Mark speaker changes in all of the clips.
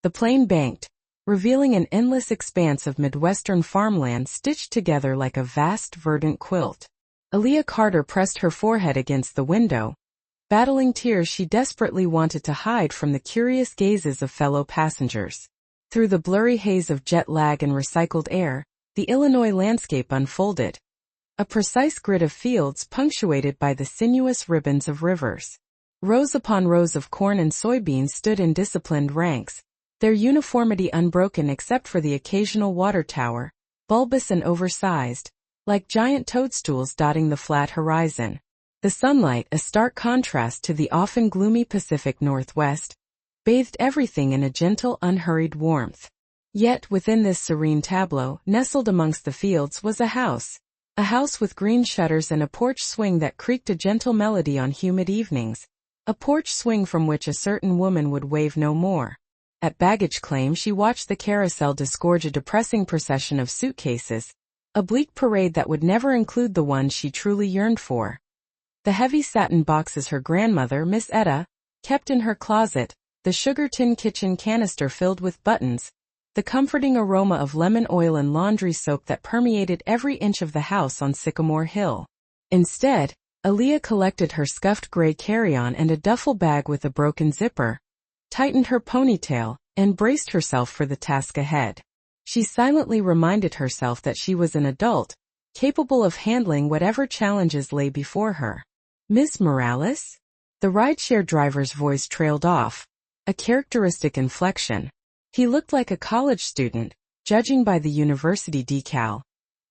Speaker 1: The plane banked, revealing an endless expanse of Midwestern farmland stitched together like a vast verdant quilt. Aaliyah Carter pressed her forehead against the window, battling tears she desperately wanted to hide from the curious gazes of fellow passengers. Through the blurry haze of jet lag and recycled air, the Illinois landscape unfolded, a precise grid of fields punctuated by the sinuous ribbons of rivers. Rows upon rows of corn and soybeans stood in disciplined ranks, their uniformity unbroken except for the occasional water tower, bulbous and oversized, like giant toadstools dotting the flat horizon. The sunlight, a stark contrast to the often gloomy Pacific Northwest, bathed everything in a gentle, unhurried warmth. Yet within this serene tableau, nestled amongst the fields, was a house with green shutters and a porch swing that creaked a gentle melody on humid evenings, a porch swing from which a certain woman would wave no more. At baggage claim she watched the carousel disgorge a depressing procession of suitcases, a bleak parade that would never include the one she truly yearned for. The heavy satin boxes her grandmother, Miss Etta, kept in her closet, the sugar tin kitchen canister filled with buttons, the comforting aroma of lemon oil and laundry soap that permeated every inch of the house on Sycamore Hill. Instead, Aaliyah collected her scuffed gray carry-on and a duffel bag with a broken zipper, tightened her ponytail, and braced herself for the task ahead. She silently reminded herself that she was an adult, capable of handling whatever challenges lay before her. "Miss Morales?" The rideshare driver's voice trailed off, a characteristic inflection. He looked like a college student, judging by the university decal.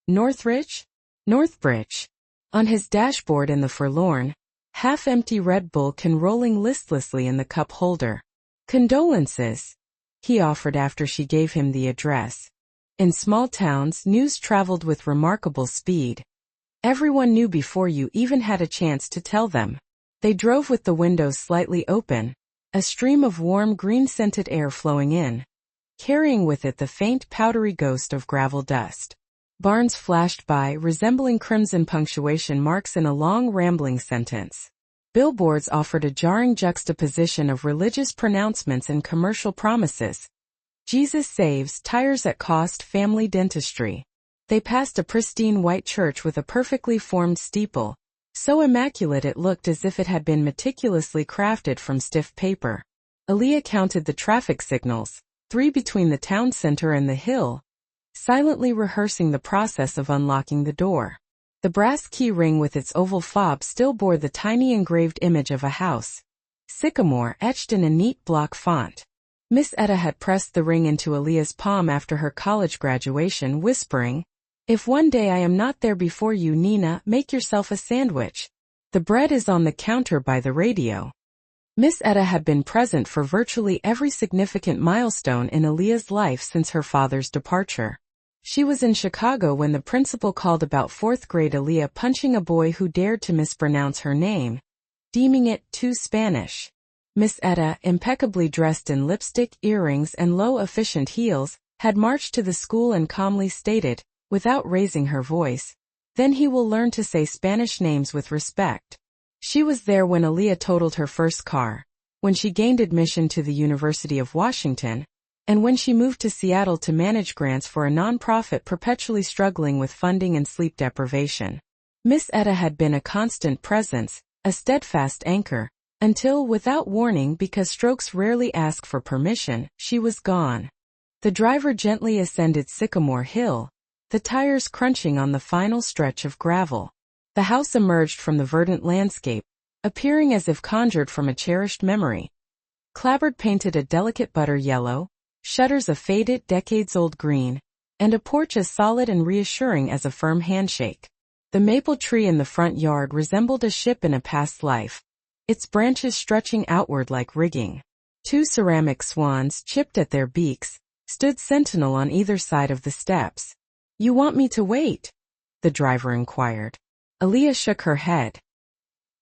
Speaker 1: "Northridge?" "Northbridge." On his dashboard and the forlorn, half-empty Red Bull can rolling listlessly in the cup holder. "Condolences," he offered after she gave him the address. In small towns, news traveled with remarkable speed. Everyone knew before you even had a chance to tell them. They drove with the windows slightly open, a stream of warm green-scented air flowing in, carrying with it the faint powdery ghost of gravel dust. Barns flashed by, resembling crimson punctuation marks in a long rambling sentence. Billboards offered a jarring juxtaposition of religious pronouncements and commercial promises. Jesus saves, tires at cost, family dentistry. They passed a pristine white church with a perfectly formed steeple, so immaculate it looked as if it had been meticulously crafted from stiff paper. Aaliyah counted the traffic signals, 3 between the town center and the hill, silently rehearsing the process of unlocking the door. The brass key ring with its oval fob still bore the tiny engraved image of a house, Sycamore, etched in a neat block font. Miss Etta had pressed the ring into Aaliyah's palm after her college graduation, whispering, "If one day I am not there before you, Nina, make yourself a sandwich. The bread is on the counter by the radio." Miss Etta had been present for virtually every significant milestone in Aaliyah's life since her father's departure. She was in Chicago when the principal called about 4th grade Aaliyah punching a boy who dared to mispronounce her name, deeming it too Spanish. Miss Etta, impeccably dressed in lipstick, earrings, and low efficient heels, had marched to the school and calmly stated, without raising her voice, "Then he will learn to say Spanish names with respect." She was there when Aaliyah totaled her first car, when she gained admission to the University of Washington, and when she moved to Seattle to manage grants for a nonprofit perpetually struggling with funding and sleep deprivation. Miss Etta had been a constant presence, a steadfast anchor, until, without warning because strokes rarely ask for permission, she was gone. The driver gently ascended Sycamore Hill, the tires crunching on the final stretch of gravel. The house emerged from the verdant landscape, appearing as if conjured from a cherished memory. Clapboard painted a delicate butter yellow, shutters a faded, decades-old green, and a porch as solid and reassuring as a firm handshake. The maple tree in the front yard resembled a ship in a past life, its branches stretching outward like rigging. 2 ceramic swans, chipped at their beaks, stood sentinel on either side of the steps. "You want me to wait?" the driver inquired. Aaliyah shook her head.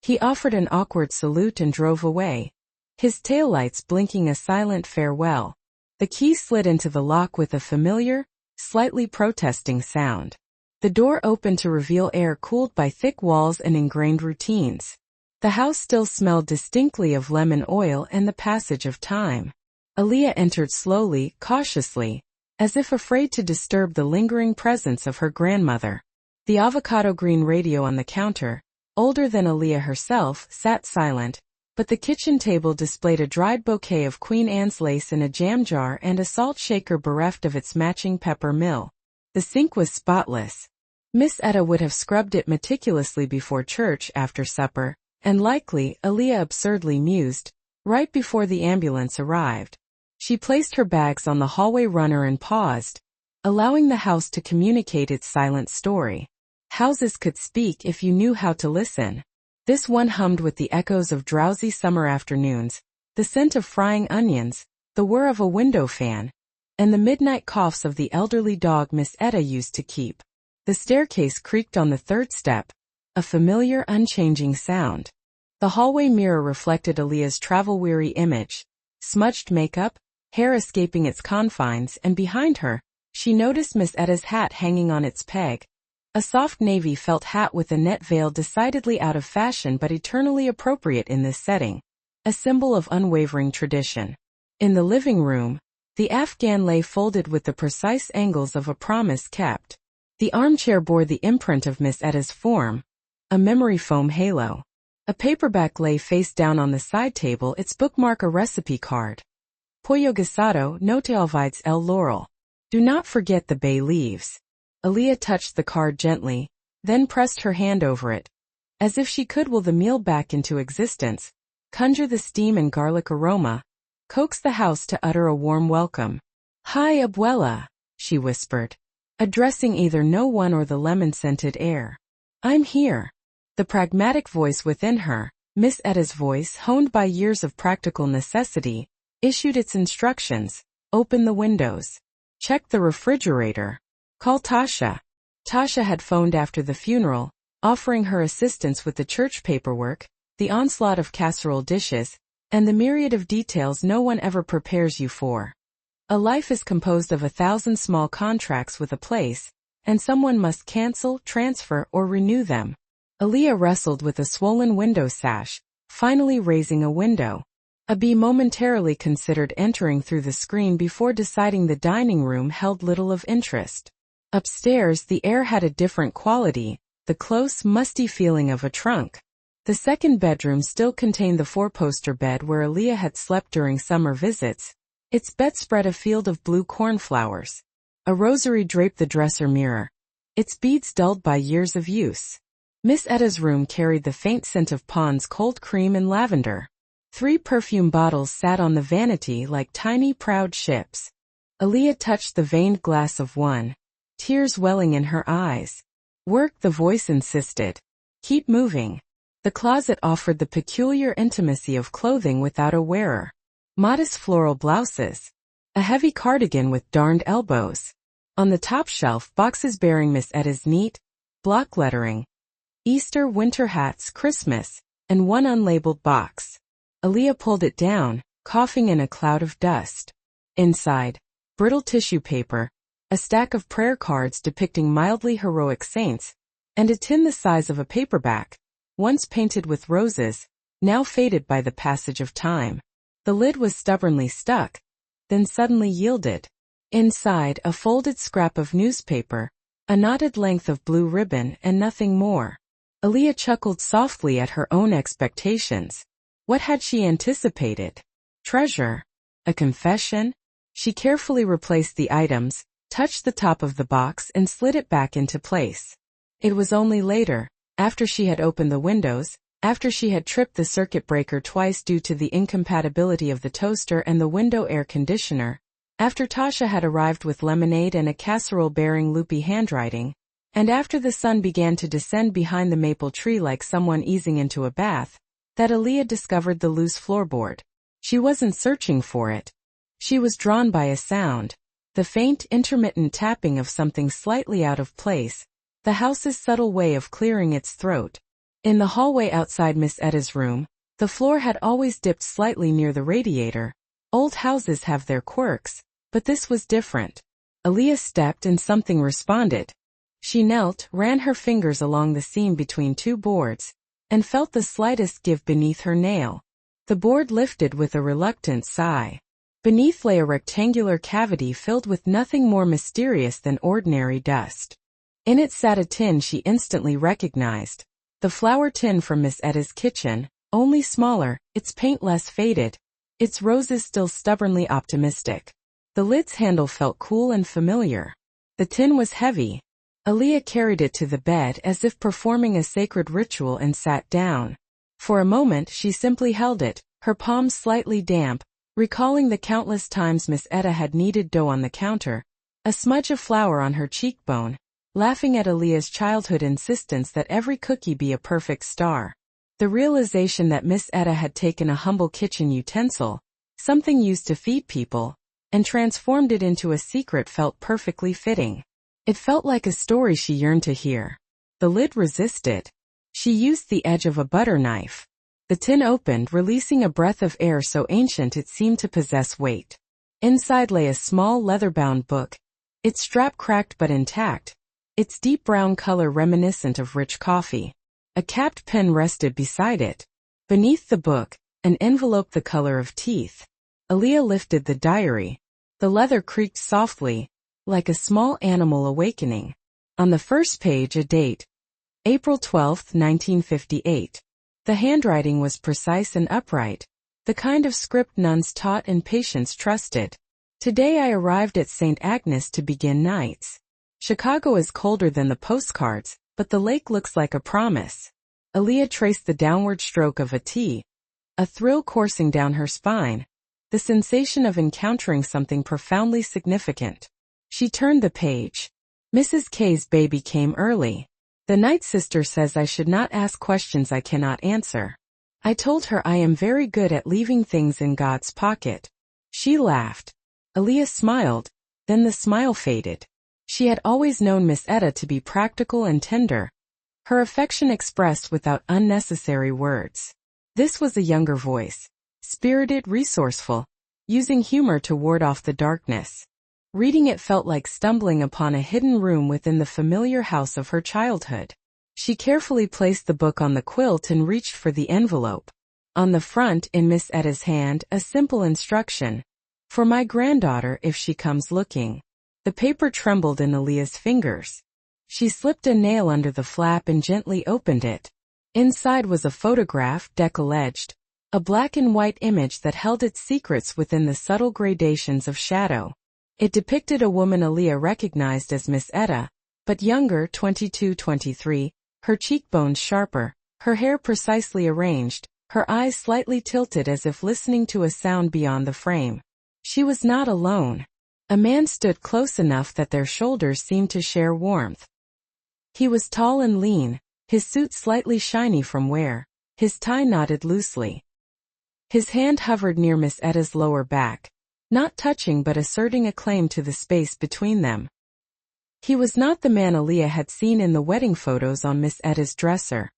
Speaker 1: He offered an awkward salute and drove away, his taillights blinking a silent farewell. The key slid into the lock with a familiar, slightly protesting sound. The door opened to reveal air cooled by thick walls and ingrained routines. The house still smelled distinctly of lemon oil and the passage of time. Aaliyah entered slowly, cautiously, as if afraid to disturb the lingering presence of her grandmother. The avocado green radio on the counter, older than Aaliyah herself, sat silent, but the kitchen table displayed a dried bouquet of Queen Anne's lace in a jam jar and a salt shaker bereft of its matching pepper mill. The sink was spotless. Miss Etta would have scrubbed it meticulously before church after supper, and likely, Aaliyah absurdly mused, right before the ambulance arrived. She placed her bags on the hallway runner and paused, allowing the house to communicate its silent story. Houses could speak if you knew how to listen. This one hummed with the echoes of drowsy summer afternoons, the scent of frying onions, the whir of a window fan, and the midnight coughs of the elderly dog Miss Etta used to keep. The staircase creaked on the third step, a familiar, unchanging sound. The hallway mirror reflected Aaliyah's travel-weary image, smudged makeup, hair escaping its confines, and behind her, she noticed Miss Etta's hat hanging on its peg. A soft navy felt hat with a net veil decidedly out of fashion but eternally appropriate in this setting, a symbol of unwavering tradition. In the living room, the Afghan lay folded with the precise angles of a promise kept. The armchair bore the imprint of Miss Etta's form, a memory foam halo. A paperback lay face down on the side table, its bookmark a recipe card. Pollo guisado, no te olvides el laurel. Do not forget the bay leaves. Aaliyah touched the card gently, then pressed her hand over it, as if she could will the meal back into existence, conjure the steam and garlic aroma, coax the house to utter a warm welcome. "Hi, abuela," she whispered, addressing either no one or the lemon-scented air. "I'm here." The pragmatic voice within her, Miss Etta's voice honed by years of practical necessity, issued its instructions. Open the windows. Check the refrigerator. Call Tasha. Tasha had phoned after the funeral, offering her assistance with the church paperwork, the onslaught of casserole dishes, and the myriad of details no one ever prepares you for. A life is composed of 1,000 small contracts with a place, and someone must cancel, transfer, or renew them. Aaliyah wrestled with a swollen window sash, finally raising a window. Abby momentarily considered entering through the screen before deciding the dining room held little of interest. Upstairs, the air had a different quality, the close, musty feeling of a trunk. The second bedroom still contained the four-poster bed where Aaliyah had slept during summer visits. Its bedspread a field of blue cornflowers. A rosary draped the dresser mirror, its beads dulled by years of use. Miss Etta's room carried the faint scent of Pond's cold cream and lavender. 3 perfume bottles sat on the vanity like tiny proud ships. Aaliyah touched the veined glass of one, tears welling in her eyes. "Work," the voice insisted. "Keep moving." The closet offered the peculiar intimacy of clothing without a wearer. Modest floral blouses. A heavy cardigan with darned elbows. On the top shelf, boxes bearing Miss Etta's neat, block lettering. Easter, winter hats, Christmas, and one unlabeled box. Aaliyah pulled it down, coughing in a cloud of dust. Inside, brittle tissue paper, a stack of prayer cards depicting mildly heroic saints, and a tin the size of a paperback, once painted with roses, now faded by the passage of time. The lid was stubbornly stuck, then suddenly yielded. Inside, a folded scrap of newspaper, a knotted length of blue ribbon, and nothing more. Aaliyah chuckled softly at her own expectations. What had she anticipated? Treasure? A confession? She carefully replaced the items, touched the top of the box, and slid it back into place. It was only later, after she had opened the windows, after she had tripped the circuit breaker twice due to the incompatibility of the toaster and the window air conditioner, after Tasha had arrived with lemonade and a casserole bearing loopy handwriting, and after the sun began to descend behind the maple tree like someone easing into a bath, that Aaliyah discovered the loose floorboard. She wasn't searching for it. She was drawn by a sound, the faint, intermittent tapping of something slightly out of place, the house's subtle way of clearing its throat. In the hallway outside Miss Etta's room, the floor had always dipped slightly near the radiator. Old houses have their quirks, but this was different. Aaliyah stepped and something responded. She knelt, ran her fingers along the seam between 2 boards, and felt the slightest give beneath her nail. The board lifted with a reluctant sigh. Beneath lay a rectangular cavity filled with nothing more mysterious than ordinary dust. In it sat a tin she instantly recognized. The flower tin from Miss Etta's kitchen, only smaller, its paint less faded, its roses still stubbornly optimistic. The lid's handle felt cool and familiar. The tin was heavy. Aaliyah carried it to the bed as if performing a sacred ritual and sat down. For a moment she simply held it, her palms slightly damp, recalling the countless times Miss Etta had kneaded dough on the counter, a smudge of flour on her cheekbone, laughing at Aaliyah's childhood insistence that every cookie be a perfect star. The realization that Miss Etta had taken a humble kitchen utensil, something used to feed people, and transformed it into a secret felt perfectly fitting. It felt like a story she yearned to hear. The lid resisted. She used the edge of a butter knife. The tin opened, releasing a breath of air so ancient it seemed to possess weight. Inside lay a small leather-bound book, its strap cracked but intact, its deep brown color reminiscent of rich coffee. A capped pen rested beside it. Beneath the book, an envelope the color of teeth. Aaliyah lifted the diary. The leather creaked softly, like a small animal awakening. On the first page a date, April 12, 1958. The handwriting was precise and upright, the kind of script nuns taught and patients trusted. Today I arrived at St. Agnes to begin nights. Chicago is colder than the postcards, but the lake looks like a promise. Aaliyah traced the downward stroke of a T, a thrill coursing down her spine, the sensation of encountering something profoundly significant. She turned the page. Mrs. K's baby came early. The night sister says I should not ask questions I cannot answer. I told her I am very good at leaving things in God's pocket. She laughed. Aaliyah smiled, then the smile faded. She had always known Miss Etta to be practical and tender, her affection expressed without unnecessary words. This was a younger voice, spirited, resourceful, using humor to ward off the darkness. Reading it felt like stumbling upon a hidden room within the familiar house of her childhood. She carefully placed the book on the quilt and reached for the envelope. On the front, in Miss Etta's hand, a simple instruction. For my granddaughter if she comes looking. The paper trembled in Aaliyah's fingers. She slipped a nail under the flap and gently opened it. Inside was a photograph, deck-alleged, a black and white image that held its secrets within the subtle gradations of shadow. It depicted a woman Aaliyah recognized as Miss Etta, but younger, 22-23, her cheekbones sharper, her hair precisely arranged, her eyes slightly tilted as if listening to a sound beyond the frame. She was not alone. A man stood close enough that their shoulders seemed to share warmth. He was tall and lean, his suit slightly shiny from wear, his tie knotted loosely. His hand hovered near Miss Etta's lower back, not touching but asserting a claim to the space between them. He was not the man Aaliyah had seen in the wedding photos on Miss Etta's dresser.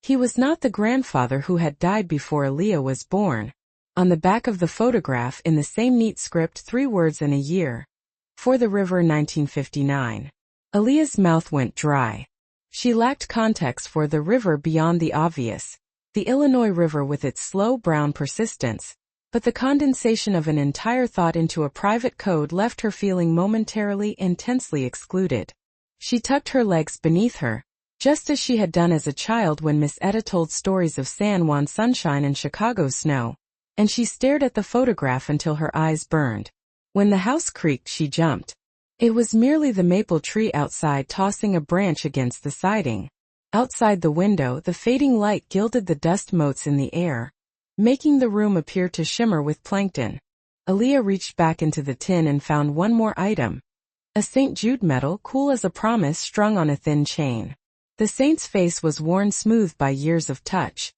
Speaker 1: He was not the grandfather who had died before Aaliyah was born. On the back of the photograph in the same neat script 3 words and a year. For the river 1959. Aaliyah's mouth went dry. She lacked context for the river beyond the obvious, the Illinois River with its slow brown persistence. But the condensation of an entire thought into a private code left her feeling momentarily and tensely excluded. She tucked her legs beneath her, just as she had done as a child when Miss Etta told stories of San Juan sunshine and Chicago snow, and she stared at the photograph until her eyes burned. When the house creaked, she jumped. It was merely the maple tree outside tossing a branch against the siding. Outside the window, the fading light gilded the dust motes in the air, making the room appear to shimmer with plankton. Aaliyah reached back into the tin and found one more item. A St. Jude medal, cool as a promise, strung on a thin chain. The saint's face was worn smooth by years of touch.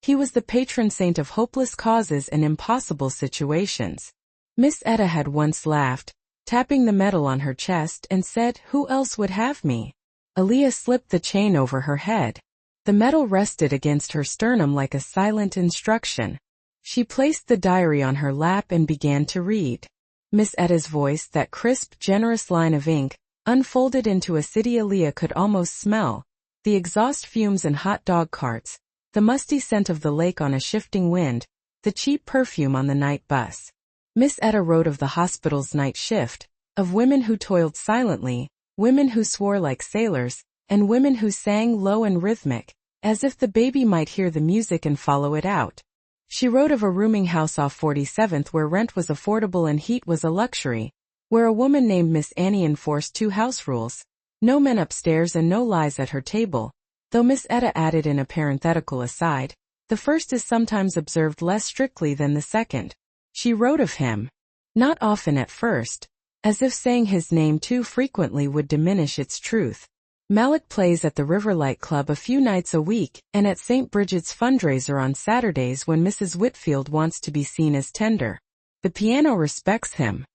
Speaker 1: He was the patron saint of hopeless causes and impossible situations. Miss Etta had once laughed, tapping the medal on her chest, and said, "Who else would have me?" Aaliyah slipped the chain over her head. The medal rested against her sternum like a silent instruction. She placed the diary on her lap and began to read. Miss Etta's voice, that crisp, generous line of ink, unfolded into a city Aaliyah could almost smell, the exhaust fumes and hot dog carts, the musty scent of the lake on a shifting wind, the cheap perfume on the night bus. Miss Etta wrote of the hospital's night shift, of women who toiled silently, women who swore like sailors, and women who sang low and rhythmic, as if the baby might hear the music and follow it out. She wrote of a rooming house off 47th where rent was affordable and heat was a luxury, where a woman named Miss Annie enforced 2 house rules: no men upstairs and no lies at her table, though Miss Etta added in a parenthetical aside, the first is sometimes observed less strictly than the second. She wrote of him, not often at first, as if saying his name too frequently would diminish its truth. Malik plays at the Riverlight Club a few nights a week and at St. Bridget's fundraiser on Saturdays when Mrs. Whitfield wants to be seen as tender. The piano respects him.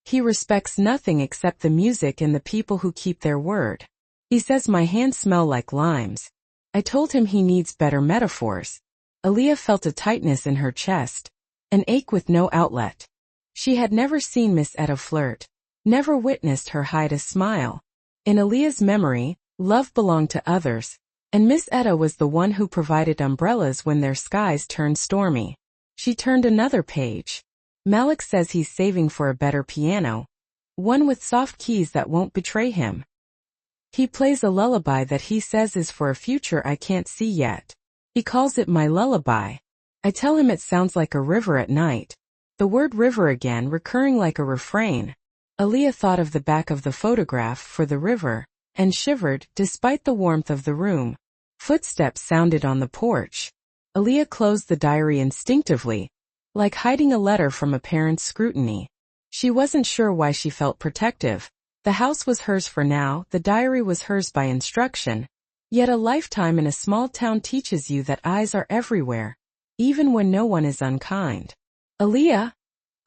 Speaker 1: He respects nothing except the music and the people who keep their word. He says my hands smell like limes. I told him he needs better metaphors. Aaliyah felt a tightness in her chest, an ache with no outlet. She had never seen Miss Etta flirt, never witnessed her hide a smile. In Aaliyah's memory, love belonged to others, and Miss Etta was the one who provided umbrellas when their skies turned stormy. She turned another page. Malik says he's saving for a better piano, one with soft keys that won't betray him. He plays a lullaby that he says is for a future I can't see yet. He calls it my lullaby. I tell him it sounds like a river at night. The word river again recurring like a refrain. Aaliyah thought of the back of the photograph for the river, and shivered despite the warmth of the room. Footsteps sounded on the porch. Aaliyah closed the diary instinctively, like hiding a letter from a parent's scrutiny. She wasn't sure why she felt protective. The house was hers for now, the diary was hers by instruction. Yet a lifetime in a small town teaches you that eyes are everywhere, even when no one is unkind. Aaliyah?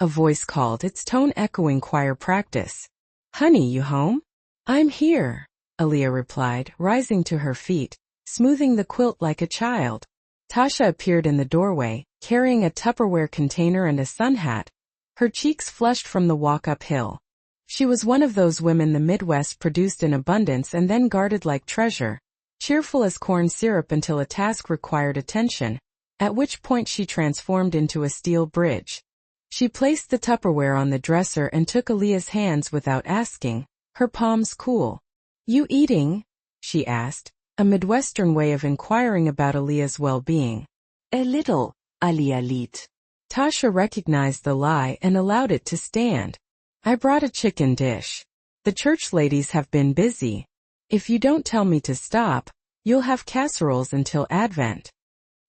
Speaker 1: A voice called, its tone echoing choir practice. Honey, you home? I'm here, Aaliyah replied, rising to her feet, smoothing the quilt like a child. Tasha appeared in the doorway, carrying a Tupperware container and a sun hat, her cheeks flushed from the walk uphill. She was one of those women the Midwest produced in abundance and then guarded like treasure, cheerful as corn syrup until a task required attention, at which point she transformed into a steel bridge. She placed the Tupperware on the dresser and took Aaliyah's hands without asking, her palms cool. You eating? She asked, a Midwestern way of inquiring about Aaliyah's well-being.
Speaker 2: A little, Aaliyah liet.
Speaker 1: Tasha recognized the lie and allowed it to stand. I brought a chicken dish. The church ladies have been busy. If you don't tell me to stop, you'll have casseroles until Advent.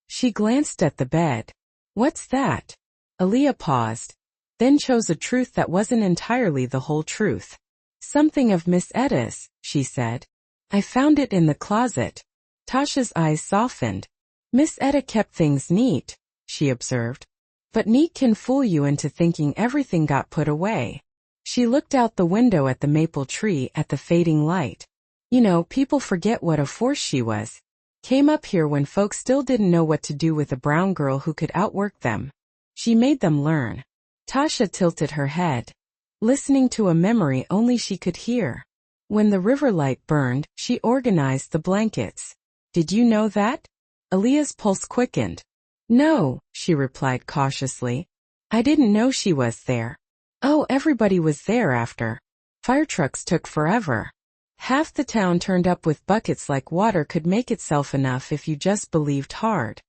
Speaker 1: She glanced at the bed. What's that? Aaliyah paused, then chose a truth that wasn't entirely the whole truth. Something of Miss Etta's, she said. I found it in the closet. Tasha's eyes softened. Miss Etta kept things neat, she observed. But neat can fool you into thinking everything got put away. She looked out the window at the maple tree at the fading light. You know, people forget what a force she was. Came up here when folks still didn't know what to do with a brown girl who could outwork them. She made them learn. Tasha tilted her head, listening to a memory only she could hear. When the river light burned, she organized the blankets. Did you know that? Aaliyah's pulse quickened. No, she replied cautiously. I didn't know she was there. Oh, everybody was there after. Fire trucks took forever. Half the town turned up with buckets like water could make itself enough if you just believed hard.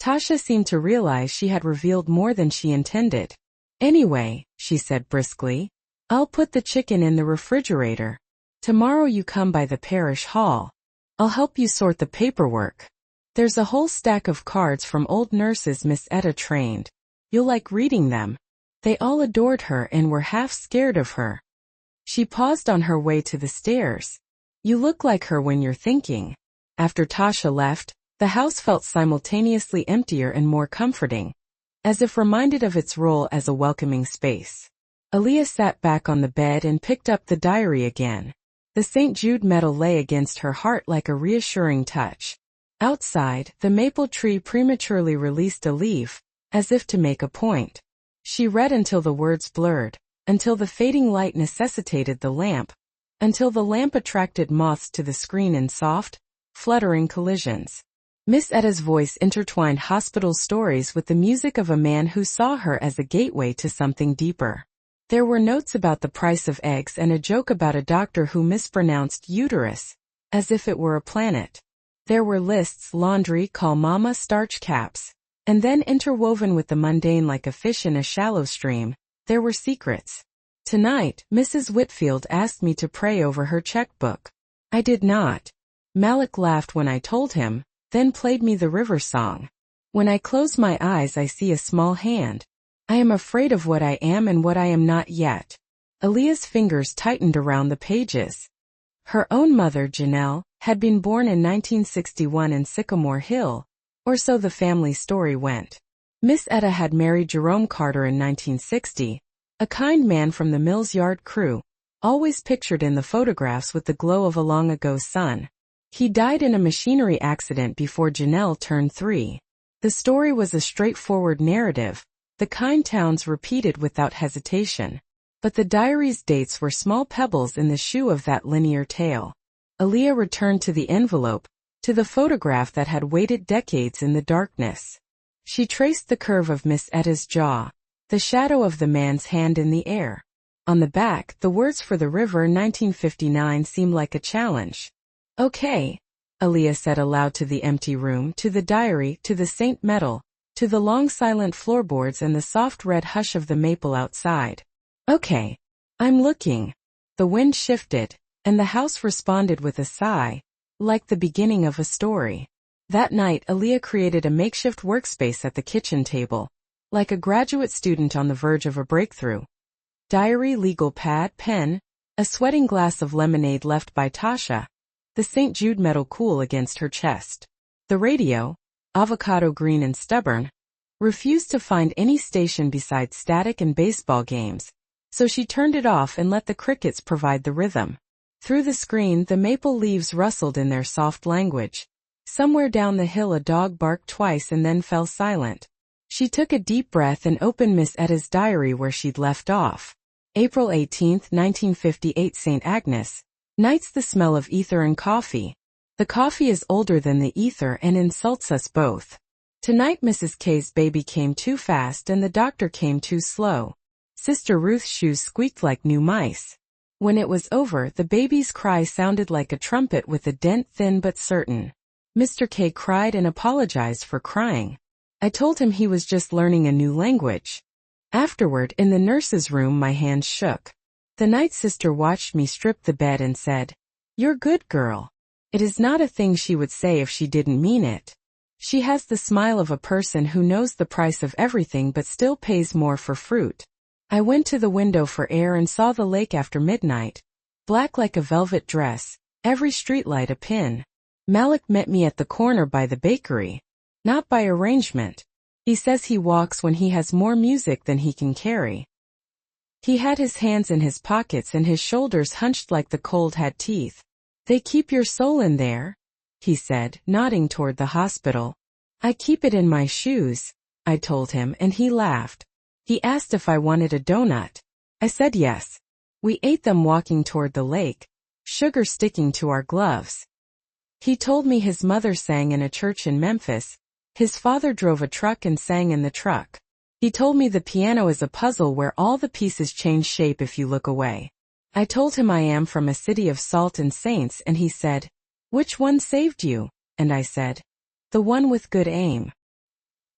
Speaker 1: Tasha seemed to realize she had revealed more than she intended. Anyway, she said briskly, I'll put the chicken in the refrigerator. Tomorrow you come by the parish hall. I'll help you sort the paperwork. There's a whole stack of cards from old nurses Miss Etta trained. You'll like reading them. They all adored her and were half scared of her. She paused on her way to the stairs. You look like her when you're thinking. After Tasha left, the house felt simultaneously emptier and more comforting, as if reminded of its role as a welcoming space. Aaliyah sat back on the bed and picked up the diary again. The St. Jude medal lay against her heart like a reassuring touch. Outside, the maple tree prematurely released a leaf, as if to make a point. She read until the words blurred, until the fading light necessitated the lamp, until the lamp attracted moths to the screen in soft, fluttering collisions. Miss Etta's voice intertwined hospital stories with the music of a man who saw her as a gateway to something deeper. There were notes about the price of eggs and a joke about a doctor who mispronounced uterus, as if it were a planet. There were lists, laundry, call mama, starch caps. And then interwoven with the mundane like a fish in a shallow stream, there were secrets. Tonight, Mrs. Whitfield asked me to pray over her checkbook. I did not. Malik laughed when I told him, then played me the river song. When I close my eyes I see a small hand. I am afraid of what I am and what I am not yet. Aaliyah's fingers tightened around the pages. Her own mother, Janelle, had been born in 1961 in Sycamore Hill, or so the family story went. Miss Etta had married Jerome Carter in 1960, a kind man from the Mills Yard crew, always pictured in the photographs with the glow of a long-ago sun. He died in a machinery accident before Janelle turned 3. The story was a straightforward narrative, the kind towns repeated without hesitation. But the diary's dates were small pebbles in the shoe of that linear tale. Aaliyah returned to the envelope, to the photograph that had waited decades in the darkness. She traced the curve of Miss Etta's jaw, the shadow of the man's hand in the air. On the back, the words for the river 1959 seemed like a challenge. Okay, Aaliyah said aloud to the empty room, to the diary, to the Saint metal, to the long silent floorboards and the soft red hush of the maple outside. Okay, I'm looking. The wind shifted, and the house responded with a sigh, like the beginning of a story. That night, Aaliyah created a makeshift workspace at the kitchen table, like a graduate student on the verge of a breakthrough. Diary, legal pad, pen, a sweating glass of lemonade left by Tasha, the St. Jude metal cool against her chest. The radio, avocado green and stubborn, refused to find any station besides static and baseball games, so she turned it off and let the crickets provide the rhythm. Through the screen, the maple leaves rustled in their soft language. Somewhere down the hill a dog barked twice and then fell silent. She took a deep breath and opened Miss Etta's diary where she'd left off. April 18, 1958, St. Agnes. Nights, the smell of ether and coffee. The coffee is older than the ether and insults us both. Tonight Mrs. K's baby came too fast and the doctor came too slow. Sister Ruth's shoes squeaked like new mice. When it was over, the baby's cry sounded like a trumpet with a dent, thin but certain. Mr. K cried and apologized for crying. I told him he was just learning a new language. Afterward, in the nurse's room, my hands shook. The night sister watched me strip the bed and said, "You're good, girl." It is not a thing she would say if she didn't mean it. She has the smile of a person who knows the price of everything but still pays more for fruit. I went to the window for air and saw the lake after midnight, black like a velvet dress, every streetlight a pin. Malik met me at the corner by the bakery. Not by arrangement. He says he walks when he has more music than he can carry. He had his hands in his pockets and his shoulders hunched like the cold had teeth. They keep your soul in there, he said, nodding toward the hospital. I keep it in my shoes, I told him, and he laughed. He asked if I wanted a donut. I said yes. We ate them walking toward the lake, sugar sticking to our gloves. He told me his mother sang in a church in Memphis. His father drove a truck and sang in the truck. He told me the piano is a puzzle where all the pieces change shape if you look away. I told him I am from a city of salt and saints, and he said, "Which one saved you?" And I said, "The one with good aim."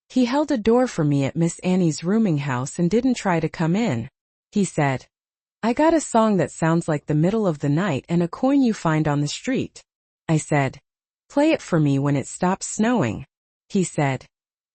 Speaker 1: He held a door for me at Miss Annie's rooming house and didn't try to come in. He said, "I got a song that sounds like the middle of the night and a coin you find on the street." I said, "Play it for me when it stops snowing." He said,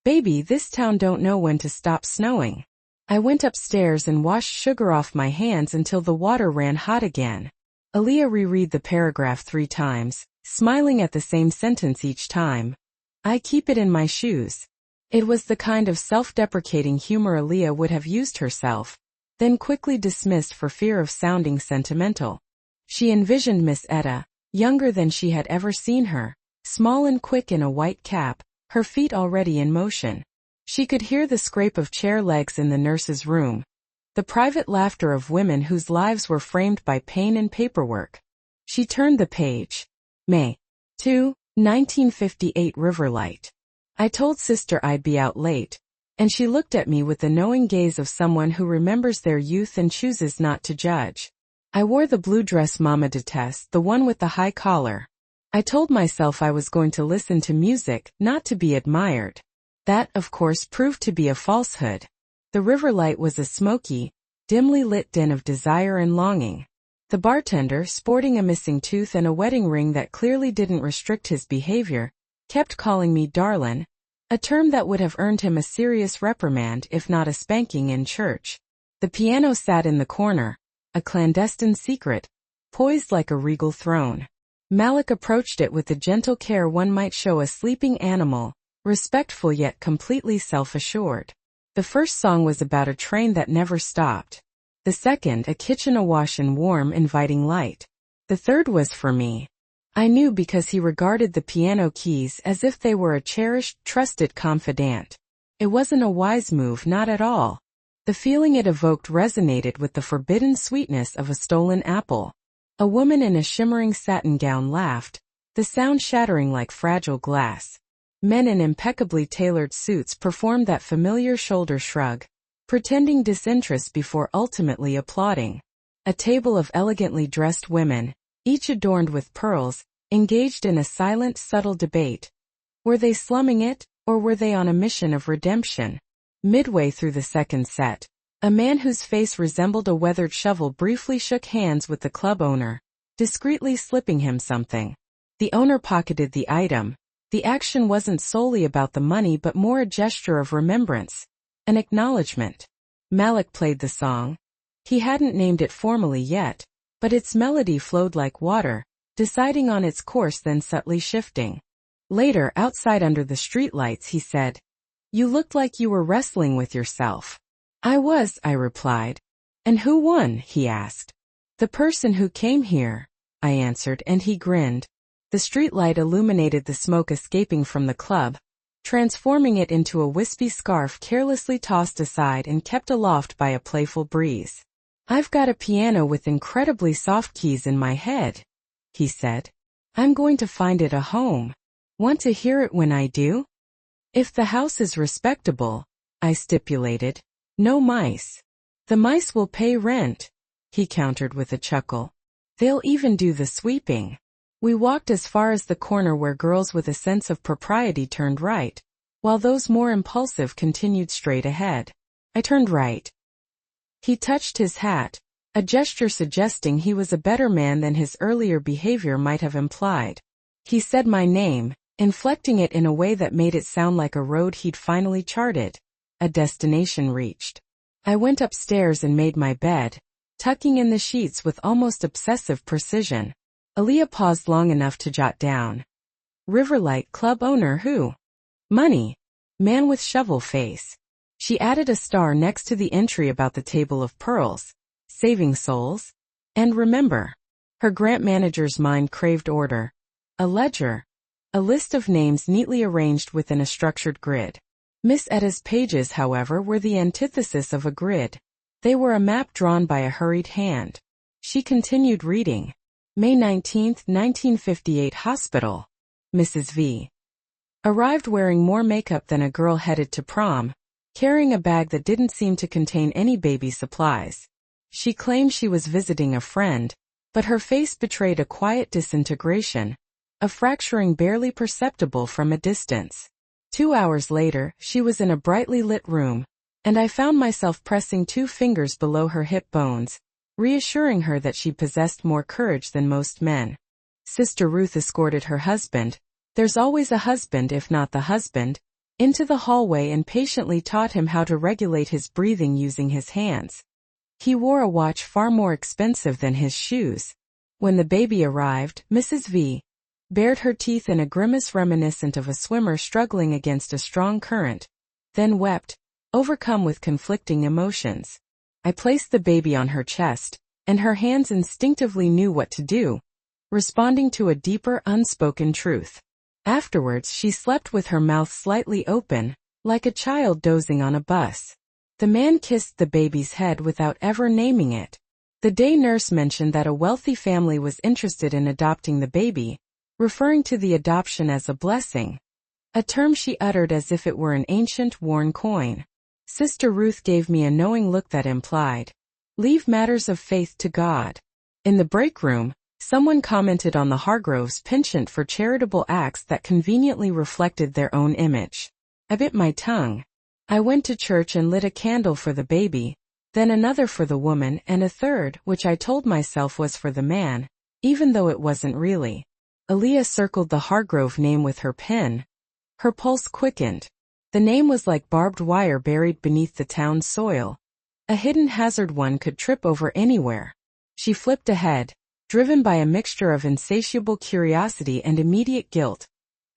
Speaker 1: "Baby, this town don't know when to stop snowing." I went upstairs and washed sugar off my hands until the water ran hot again. Aaliyah reread the paragraph 3 times, smiling at the same sentence each time. I keep it in my shoes. It was the kind of self-deprecating humor Aaliyah would have used herself, then quickly dismissed for fear of sounding sentimental. She envisioned Miss Etta, younger than she had ever seen her, small and quick in a white cap, her feet already in motion. She could hear the scrape of chair legs in the nurse's room, the private laughter of women whose lives were framed by pain and paperwork. She turned the page. May 2, 1958 Riverlight. I told sister I'd be out late, and she looked at me with the knowing gaze of someone who remembers their youth and chooses not to judge. I wore the blue dress Mama detests, the one with the high collar. I told myself I was going to listen to music, not to be admired. That, of course, proved to be a falsehood. The Riverlight was a smoky, dimly lit den of desire and longing. The bartender, sporting a missing tooth and a wedding ring that clearly didn't restrict his behavior, kept calling me darlin', a term that would have earned him a serious reprimand if not a spanking in church. The piano sat in the corner, a clandestine secret, poised like a regal throne. Malik approached it with the gentle care one might show a sleeping animal, respectful yet completely self-assured. The first song was about a train that never stopped. The second, a kitchen awash in warm, inviting light. The third was for me. I knew because he regarded the piano keys as if they were a cherished, trusted confidant. It wasn't a wise move, not at all. The feeling it evoked resonated with the forbidden sweetness of a stolen apple. A woman in a shimmering satin gown laughed, the sound shattering like fragile glass. Men in impeccably tailored suits performed that familiar shoulder shrug, pretending disinterest before ultimately applauding. A table of elegantly dressed women, each adorned with pearls, engaged in a silent, subtle debate. Were they slumming it, or were they on a mission of redemption? Midway through the second set, a man whose face resembled a weathered shovel briefly shook hands with the club owner, discreetly slipping him something. The owner pocketed the item. The action wasn't solely about the money but more a gesture of remembrance, an acknowledgement. Malik played the song. He hadn't named it formally yet, but its melody flowed like water, deciding on its course then subtly shifting. Later, outside under the streetlights, he said, "You looked like you were wrestling with yourself." "I was," I replied. "And who won?" he asked. "The person who came here," I answered, and he grinned. The streetlight illuminated the smoke escaping from the club, transforming it into a wispy scarf carelessly tossed aside and kept aloft by a playful breeze. "I've got a piano with incredibly soft keys in my head," he said. "I'm going to find it a home. Want to hear it when I do?" "If the house is respectable," I stipulated. "No mice." "The mice will pay rent," he countered with a chuckle. "They'll even do the sweeping." We walked as far as the corner where girls with a sense of propriety turned right, while those more impulsive continued straight ahead. I turned right. He touched his hat, a gesture suggesting he was a better man than his earlier behavior might have implied. He said my name, inflecting it in a way that made it sound like a road he'd finally charted, a destination reached. I went upstairs and made my bed, tucking in the sheets with almost obsessive precision. Aaliyah paused long enough to jot down. "Riverlight club owner who? Money. Man with shovel face." She added a star next to the entry about the table of pearls, saving souls. And remember. Her grant manager's mind craved order. A ledger. A list of names neatly arranged within a structured grid. Miss Etta's pages, however, were the antithesis of a grid. They were a map drawn by a hurried hand. She continued reading. May 19, 1958 Hospital. Mrs. V. Arrived wearing more makeup than a girl headed to prom, carrying a bag that didn't seem to contain any baby supplies. She claimed she was visiting a friend, but her face betrayed a quiet disintegration, a fracturing barely perceptible from a distance. 2 hours later, she was in a brightly lit room, and I found myself pressing 2 fingers below her hip bones, reassuring her that she possessed more courage than most men. Sister Ruth escorted her husband, there's always a husband if not the husband, into the hallway and patiently taught him how to regulate his breathing using his hands. He wore a watch far more expensive than his shoes. When the baby arrived, Mrs. V. bared her teeth in a grimace reminiscent of a swimmer struggling against a strong current, then wept, overcome with conflicting emotions. I placed the baby on her chest, and her hands instinctively knew what to do, responding to a deeper unspoken truth. Afterwards she slept with her mouth slightly open, like a child dozing on a bus. The man kissed the baby's head without ever naming it. The day nurse mentioned that a wealthy family was interested in adopting the baby, referring to the adoption as a blessing, a term she uttered as if it were an ancient, worn coin. Sister Ruth gave me a knowing look that implied, "Leave matters of faith to God." In the break room, someone commented on the Hargroves' penchant for charitable acts that conveniently reflected their own image. I bit my tongue. I went to church and lit a candle for the baby, then another for the woman and a third, which I told myself was for the man, even though it wasn't really. Aaliyah circled the Hargrove name with her pen. Her pulse quickened. The name was like barbed wire buried beneath the town's soil. A hidden hazard one could trip over anywhere. She flipped ahead, driven by a mixture of insatiable curiosity and immediate guilt.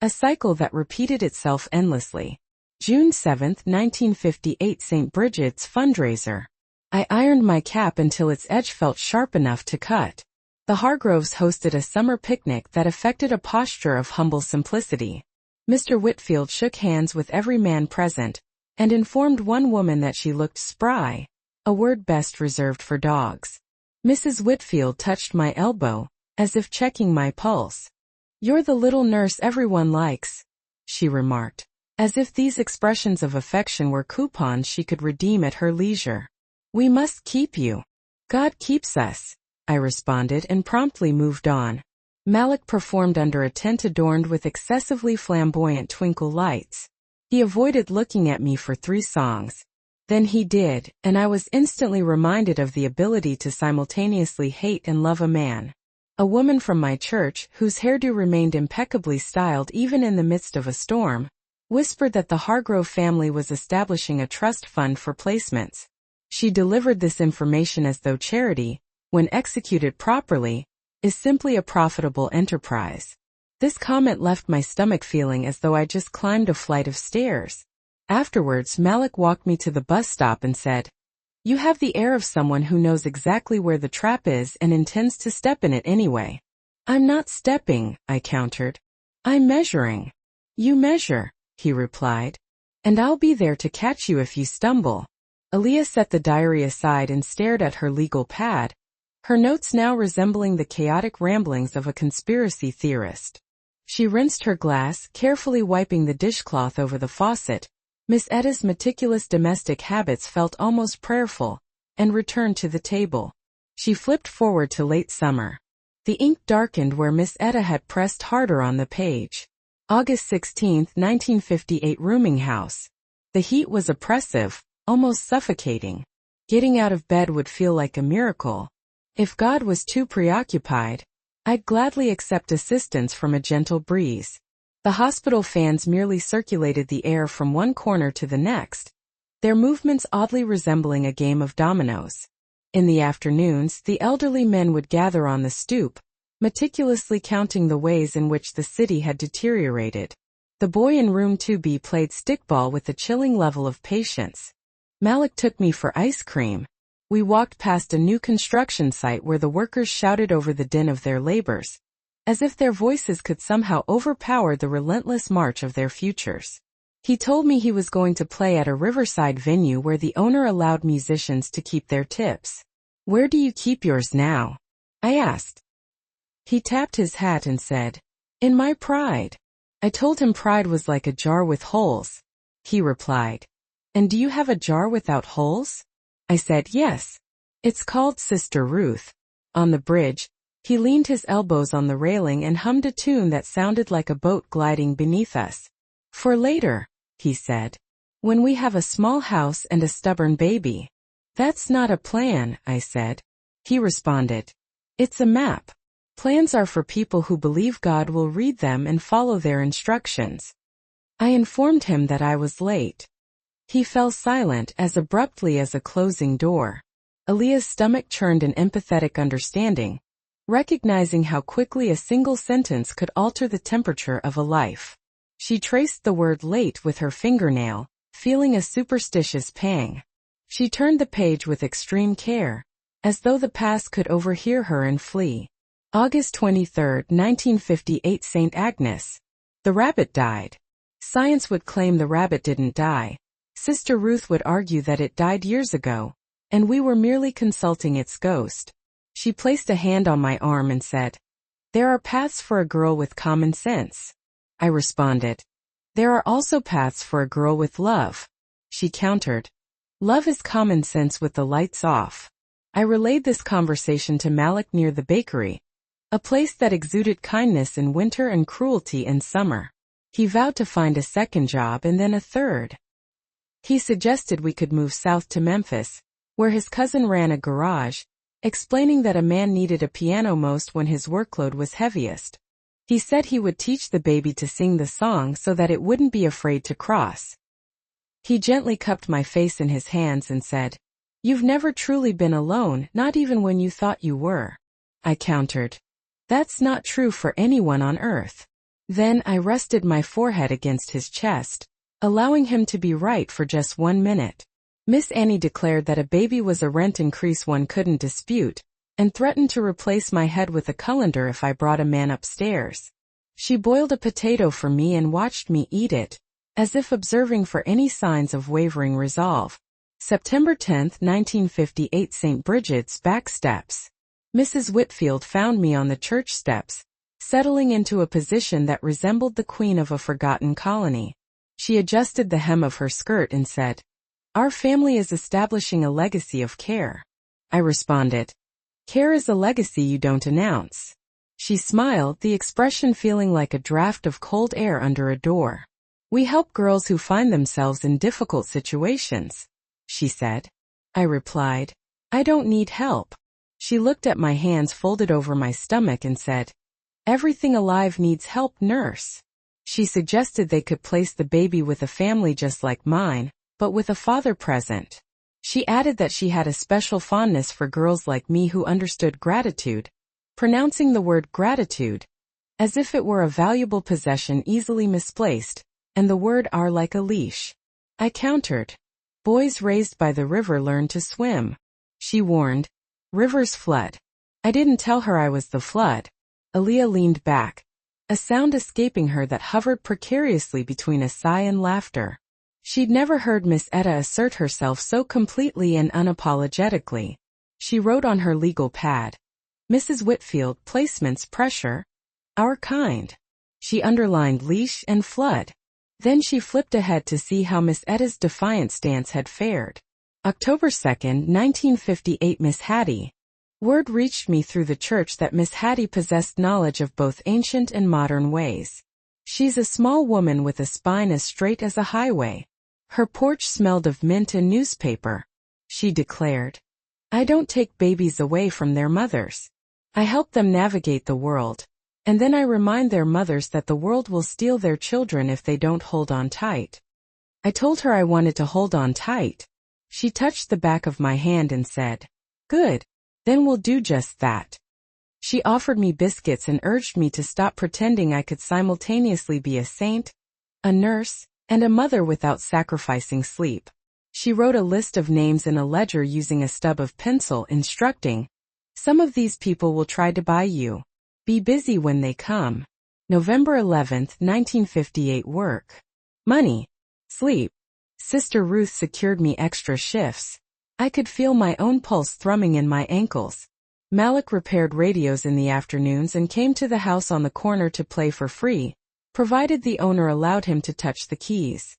Speaker 1: A cycle that repeated itself endlessly. June 7, 1958, St. Bridget's fundraiser. I ironed my cap until its edge felt sharp enough to cut. The Hargroves hosted a summer picnic that affected a posture of humble simplicity. Mr. Whitfield shook hands with every man present, and informed one woman that she looked spry, a word best reserved for dogs. Mrs. Whitfield touched my elbow, as if checking my pulse. "You're the little nurse everyone likes," she remarked, as if these expressions of affection were coupons she could redeem at her leisure. "We must keep you." "God keeps us," I responded and promptly moved on. Malik performed under a tent adorned with excessively flamboyant twinkle lights. He avoided looking at me for 3 songs. Then he did, and I was instantly reminded of the ability to simultaneously hate and love a man. A woman from my church, whose hairdo remained impeccably styled even in the midst of a storm, whispered that the Hargrove family was establishing a trust fund for placements. She delivered this information as though charity, when executed properly, is simply a profitable enterprise. This comment left my stomach feeling as though I just climbed a flight of stairs. Afterwards, Malik walked me to the bus stop and said, "You have the air of someone who knows exactly where the trap is and intends to step in it anyway." "I'm not stepping," I countered. "I'm measuring." "You measure," he replied. "And I'll be there to catch you if you stumble." Aaliyah set the diary aside and stared at her legal pad, her notes now resembling the chaotic ramblings of a conspiracy theorist. She rinsed her glass, carefully wiping the dishcloth over the faucet. Miss Etta's meticulous domestic habits felt almost prayerful, and returned to the table. She flipped forward to late summer. The ink darkened where Miss Etta had pressed harder on the page. August 16, 1958, rooming house. The heat was oppressive, almost suffocating. Getting out of bed would feel like a miracle. If God was too preoccupied, I'd gladly accept assistance from a gentle breeze. The hospital fans merely circulated the air from one corner to the next, their movements oddly resembling a game of dominoes. In the afternoons, the elderly men would gather on the stoop, meticulously counting the ways in which the city had deteriorated. The boy in room 2B played stickball with a chilling level of patience. Malik took me for ice cream. We walked past a new construction site where the workers shouted over the din of their labors, as if their voices could somehow overpower the relentless march of their futures. He told me he was going to play at a riverside venue where the owner allowed musicians to keep their tips. "Where do you keep yours now?" I asked. He tapped his hat and said, "In my pride." I told him pride was like a jar with holes. He replied, "And do you have a jar without holes?" I said, "Yes. It's called Sister Ruth." On the bridge, he leaned his elbows on the railing and hummed a tune that sounded like a boat gliding beneath us. "For later," he said, "when we have a small house and a stubborn baby." "That's not a plan," I said. He responded, "It's a map. Plans are for people who believe God will read them and follow their instructions." I informed him that I was late. He fell silent as abruptly as a closing door. Aaliyah's stomach churned in empathetic understanding, recognizing how quickly a single sentence could alter the temperature of a life. She traced the word late with her fingernail, feeling a superstitious pang. She turned the page with extreme care, as though the past could overhear her and flee. August 23, 1958, St. Agnes. The rabbit died. Science would claim the rabbit didn't die. Sister Ruth would argue that it died years ago, and we were merely consulting its ghost. She placed a hand on my arm and said, There are paths for a girl with common sense, I responded. There are also paths for a girl with love, she countered. Love is common sense with the lights off. I relayed this conversation to Malik near the bakery, a place that exuded kindness in winter and cruelty in summer. He vowed to find a second job and then a third. He suggested we could move south to Memphis, where his cousin ran a garage, explaining that a man needed a piano most when his workload was heaviest. He said he would teach the baby to sing the song so that it wouldn't be afraid to cross. He gently cupped my face in his hands and said, "You've never truly been alone, not even when you thought you were," I countered. "That's not true for anyone on earth." Then I rested my forehead against his chest, allowing him to be right for just 1 minute. Miss Annie declared that a baby was a rent increase one couldn't dispute, and threatened to replace my head with a colander if I brought a man upstairs. She boiled a potato for me and watched me eat it, as if observing for any signs of wavering resolve. September 10, 1958, St. Bridget's back steps. Mrs. Whitfield found me on the church steps, settling into a position that resembled the queen of a forgotten colony. She adjusted the hem of her skirt and said, "Our family is establishing a legacy of care." I responded, "Care is a legacy you don't announce." She smiled, the expression feeling like a draft of cold air under a door. "We help girls who find themselves in difficult situations," she said. I replied, "I don't need help." She looked at my hands folded over my stomach and said, "Everything alive needs help, nurse." She suggested they could place the baby with a family just like mine, but with a father present. She added that she had a special fondness for girls like me who understood gratitude, pronouncing the word gratitude as if it were a valuable possession easily misplaced, and the word are like a leash. I countered, "Boys raised by the river learn to swim," she warned. "Rivers flood." I didn't tell her I was the flood. Aaliyah leaned back, a sound escaping her that hovered precariously between a sigh and laughter. She'd never heard Miss Etta assert herself so completely and unapologetically. She wrote on her legal pad, "Mrs. Whitfield, placements pressure. Our kind." She underlined leash and flood. Then she flipped ahead to see how Miss Etta's defiant stance had fared. October 2, 1958, Miss Hattie. Word reached me through the church that Miss Hattie possessed knowledge of both ancient and modern ways. She's a small woman with a spine as straight as a highway. Her porch smelled of mint and newspaper, she declared. "I don't take babies away from their mothers. I help them navigate the world, and then I remind their mothers that the world will steal their children if they don't hold on tight." I told her I wanted to hold on tight. She touched the back of my hand and said, "Good. Then we'll do just that." She offered me biscuits and urged me to stop pretending I could simultaneously be a saint, a nurse, and a mother without sacrificing sleep. She wrote a list of names in a ledger using a stub of pencil, instructing, "Some of these people will try to buy you. Be busy when they come." November 11, 1958, work. Money. Sleep. Sister Ruth secured me extra shifts. I could feel my own pulse thrumming in my ankles. Malik repaired radios in the afternoons and came to the house on the corner to play for free, provided the owner allowed him to touch the keys.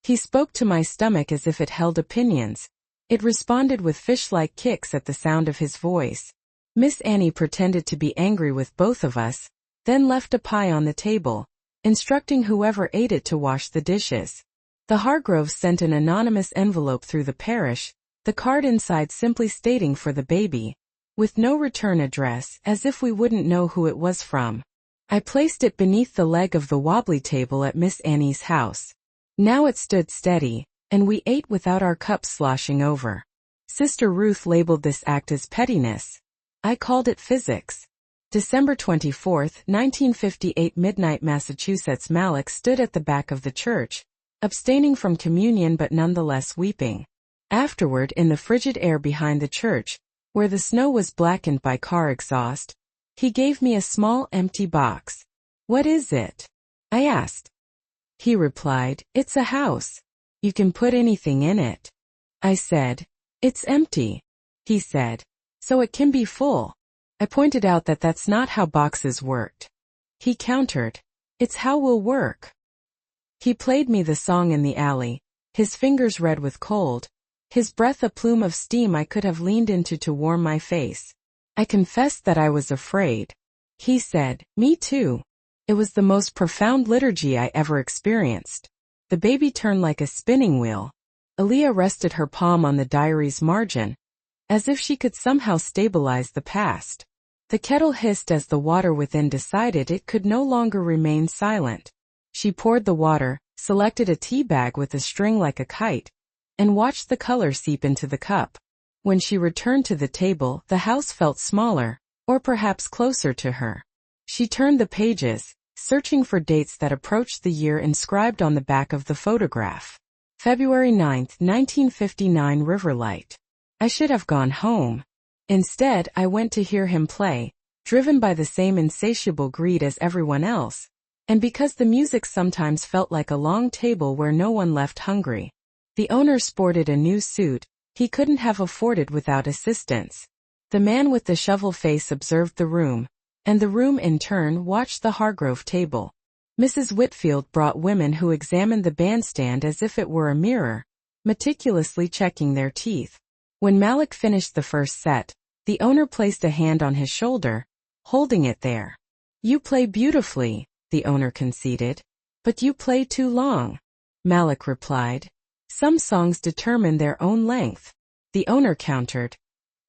Speaker 1: He spoke to my stomach as if it held opinions. It responded with fish-like kicks at the sound of his voice. Miss Annie pretended to be angry with both of us, then left a pie on the table, instructing whoever ate it to wash the dishes. The Hargroves sent an anonymous envelope through the parish, the card inside simply stating "for the baby," with no return address, as if we wouldn't know who it was from. I placed it beneath the leg of the wobbly table at Miss Annie's house. Now it stood steady, and we ate without our cups sloshing over. Sister Ruth labeled this act as pettiness. I called it physics. December 24, 1958, midnight, Massachusetts. Malik stood at the back of the church, abstaining from communion but nonetheless weeping. Afterward, in the frigid air behind the church, where the snow was blackened by car exhaust, he gave me a small empty box. "What is it?" I asked. He replied, "It's a house. You can put anything in it." I said, "It's empty." He said, "So it can be full." I pointed out that that's not how boxes worked. He countered, "It's how we'll work." He played me the song in the alley, his fingers red with cold, his breath a plume of steam I could have leaned into to warm my face. I confessed that I was afraid. He said, "Me too." It was the most profound liturgy I ever experienced. The baby turned like a spinning wheel. Aaliyah rested her palm on the diary's margin, as if she could somehow stabilize the past. The kettle hissed as the water within decided it could no longer remain silent. She poured the water, selected a tea bag with a string like a kite, and watched the color seep into the cup. When she returned to the table, the house felt smaller, or perhaps closer to her. She turned the pages, searching for dates that approached the year inscribed on the back of the photograph. February 9, 1959 Riverlight. I should have gone home. Instead, I went to hear him play, driven by the same insatiable greed as everyone else, and because the music sometimes felt like a long table where no one left hungry. The owner sported a new suit he couldn't have afforded without assistance. The man with the shovel face observed the room, and the room in turn watched the Hargrove table. Mrs. Whitfield brought women who examined the bandstand as if it were a mirror, meticulously checking their teeth. When Malik finished the first set, the owner placed a hand on his shoulder, holding it there. "You play beautifully," the owner conceded. "But you play too long," Malik replied. "Some songs determine their own length," the owner countered.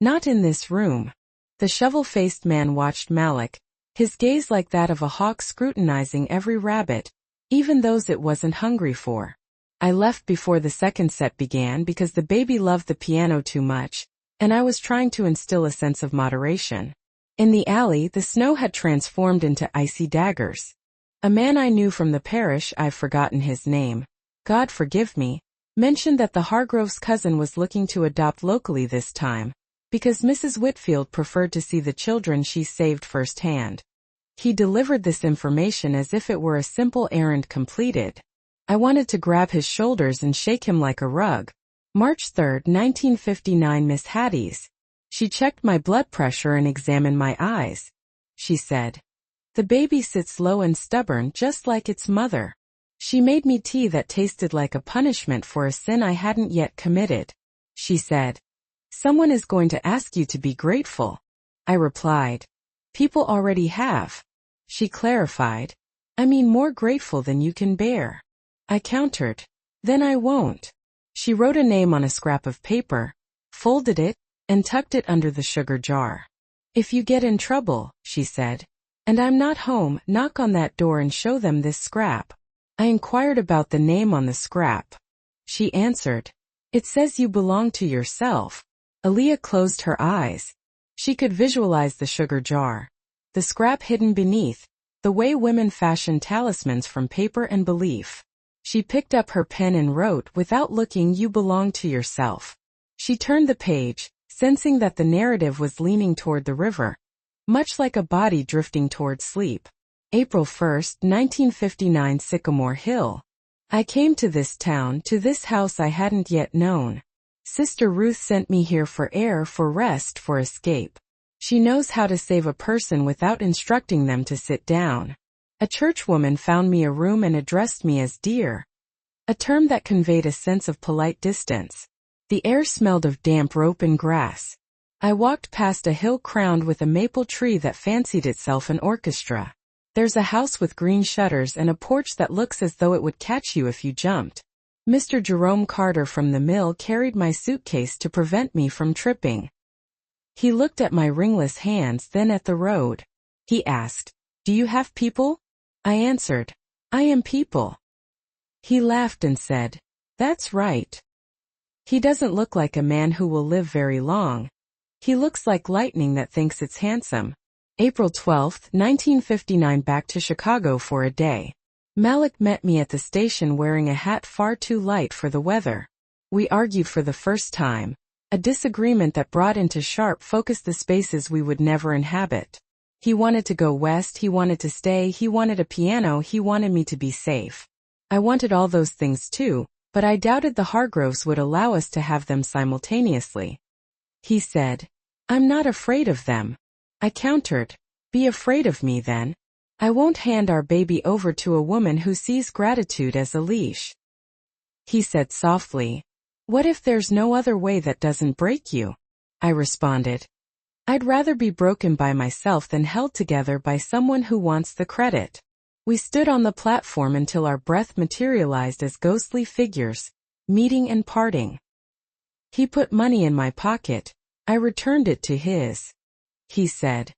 Speaker 1: "Not in this room." The shovel-faced man watched Malik, his gaze like that of a hawk scrutinizing every rabbit, even those it wasn't hungry for. I left before the second set began because the baby loved the piano too much, and I was trying to instill a sense of moderation. In the alley, the snow had transformed into icy daggers. A man I knew from the parish, I've forgotten his name, God forgive me, mentioned that the Hargroves' cousin was looking to adopt locally this time, because Mrs. Whitfield preferred to see the children she saved firsthand. He delivered this information as if it were a simple errand completed. I wanted to grab his shoulders and shake him like a rug. March 3, 1959 Miss Hattie's. She checked my blood pressure and examined my eyes. She said, "The baby sits low and stubborn just like its mother." She made me tea that tasted like a punishment for a sin I hadn't yet committed. She said, "Someone is going to ask you to be grateful." I replied, "People already have." She clarified, "I mean more grateful than you can bear." I countered, "Then I won't." She wrote a name on a scrap of paper, folded it, and tucked it under the sugar jar. "If you get in trouble," she said, "and I'm not home, knock on that door and show them this scrap." I inquired about the name on the scrap. She answered, "It says you belong to yourself." Aaliyah closed her eyes. She could visualize the sugar jar, the scrap hidden beneath, the way women fashion talismans from paper and belief. She picked up her pen and wrote, without looking, "You belong to yourself." She turned the page, sensing that the narrative was leaning toward the river, much like a body drifting toward sleep. April 1, 1959 Sycamore Hill. I came to this town, to this house I hadn't yet known. Sister Ruth sent me here for air, for rest, for escape. She knows how to save a person without instructing them to sit down. A churchwoman found me a room and addressed me as dear, a term that conveyed a sense of polite distance. The air smelled of damp rope and grass. I walked past a hill crowned with a maple tree that fancied itself an orchestra. There's a house with green shutters and a porch that looks as though it would catch you if you jumped. Mr. Jerome Carter from the mill carried my suitcase to prevent me from tripping. He looked at my ringless hands, then at the road. He asked, "Do you have people?" I answered, "I am people." He laughed and said, "That's right. He doesn't look like a man who will live very long. He looks like lightning that thinks it's handsome." April 12, 1959 Back to Chicago for a day. Malik met me at the station wearing a hat far too light for the weather. We argued for the first time, a disagreement that brought into sharp focus the spaces we would never inhabit. He wanted to go west, he wanted to stay, he wanted a piano, he wanted me to be safe. I wanted all those things too, but I doubted the Hargroves would allow us to have them simultaneously. He said, "I'm not afraid of them." I countered. Be afraid of me then. I won't hand our baby over to a woman who sees gratitude as a leash. He said softly, what if there's no other way that doesn't break you? I responded. I'd rather be broken by myself than held together by someone who wants the credit. We stood on the platform until our breath materialized as ghostly figures, meeting and parting. He put money in my pocket. I returned it to his. He said,